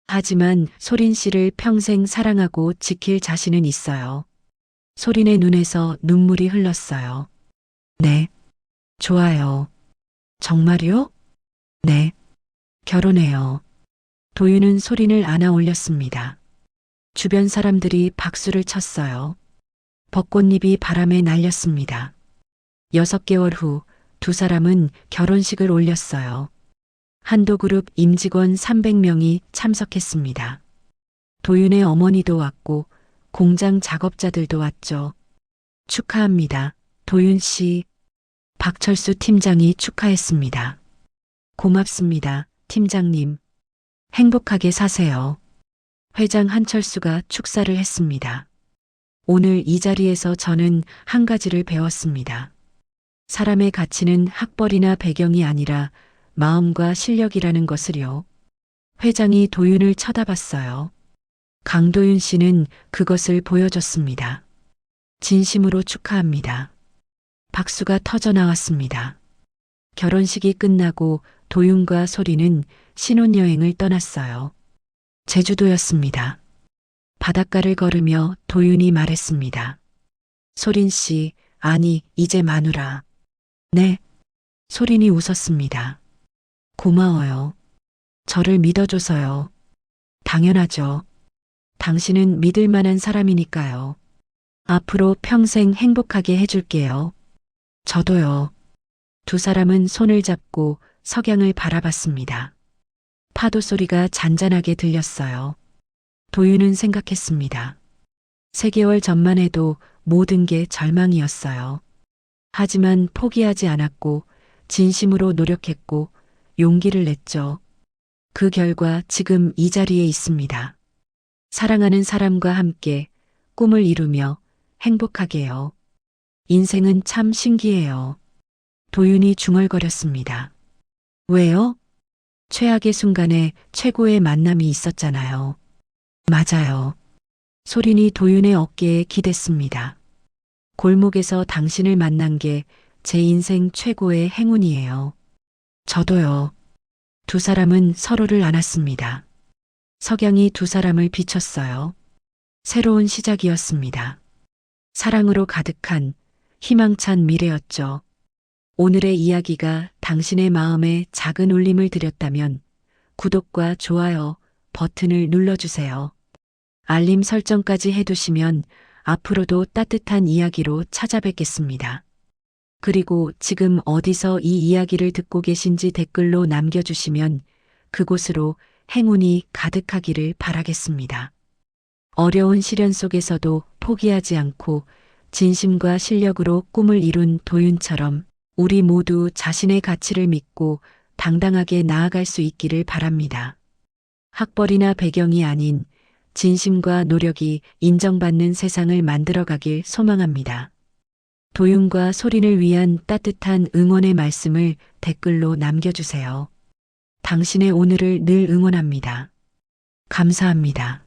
Speaker 1: 하지만 소린 씨를 평생 사랑하고 지킬 자신은 있어요. 소린의 눈에서 눈물이 흘렀어요. 네, 좋아요. 정말요? 네, 결혼해요. 도윤은 소린을 안아 올렸습니다. 주변 사람들이 박수를 쳤어요. 벚꽃잎이 바람에 날렸습니다. 6개월 후 두 사람은 결혼식을 올렸어요. 한도그룹 임직원 300명이 참석했습니다. 도윤의 어머니도 왔고 공장 작업자들도 왔죠. 축하합니다. 도윤 씨. 박철수 팀장이 축하했습니다. 고맙습니다, 팀장님. 행복하게 사세요. 회장 한철수가 축사를 했습니다. 오늘 이 자리에서 저는 한 가지를 배웠습니다. 사람의 가치는 학벌이나 배경이 아니라 마음과 실력이라는 것을요. 회장이 도윤을 쳐다봤어요. 강도윤 씨는 그것을 보여줬습니다. 진심으로 축하합니다. 박수가 터져 나왔습니다. 결혼식이 끝나고 도윤과 소리는 신혼여행을 떠났어요. 제주도였습니다. 바닷가를 걸으며 도윤이 말했습니다. 소린 씨, 아니, 이제 마누라. 네. 소린이 웃었습니다. 고마워요. 저를 믿어줘서요. 당연하죠. 당신은 믿을 만한 사람이니까요. 앞으로 평생 행복하게 해줄게요. 저도요. 두 사람은 손을 잡고 석양을 바라봤습니다. 파도 소리가 잔잔하게 들렸어요. 도윤은 생각했습니다. 3개월 전만 해도 모든 게 절망이었어요. 하지만 포기하지 않았고 진심으로 노력했고 용기를 냈죠. 그 결과 지금 이 자리에 있습니다. 사랑하는 사람과 함께 꿈을 이루며 행복하게요. 인생은 참 신기해요. 도윤이 중얼거렸습니다. 왜요? 최악의 순간에 최고의 만남이 있었잖아요. 맞아요. 소린이 도윤의 어깨에 기댔습니다. 골목에서 당신을 만난 게 제 인생 최고의 행운이에요. 저도요. 두 사람은 서로를 안았습니다. 석양이 두 사람을 비췄어요. 새로운 시작이었습니다. 사랑으로 가득한 희망찬 미래였죠. 오늘의 이야기가 당신의 마음에 작은 울림을 드렸다면 구독과 좋아요 버튼을 눌러주세요. 알림 설정까지 해두시면 앞으로도 따뜻한 이야기로 찾아뵙겠습니다. 그리고 지금 어디서 이 이야기를 듣고 계신지 댓글로 남겨주시면 그곳으로 행운이 가득하기를 바라겠습니다. 어려운 시련 속에서도 포기하지 않고 진심과 실력으로 꿈을 이룬 도윤처럼 우리 모두 자신의 가치를 믿고 당당하게 나아갈 수 있기를 바랍니다. 학벌이나 배경이 아닌 진심과 노력이 인정받는 세상을 만들어가길 소망합니다. 도윤과 소린을 위한 따뜻한 응원의 말씀을 댓글로 남겨주세요. 당신의 오늘을 늘 응원합니다. 감사합니다.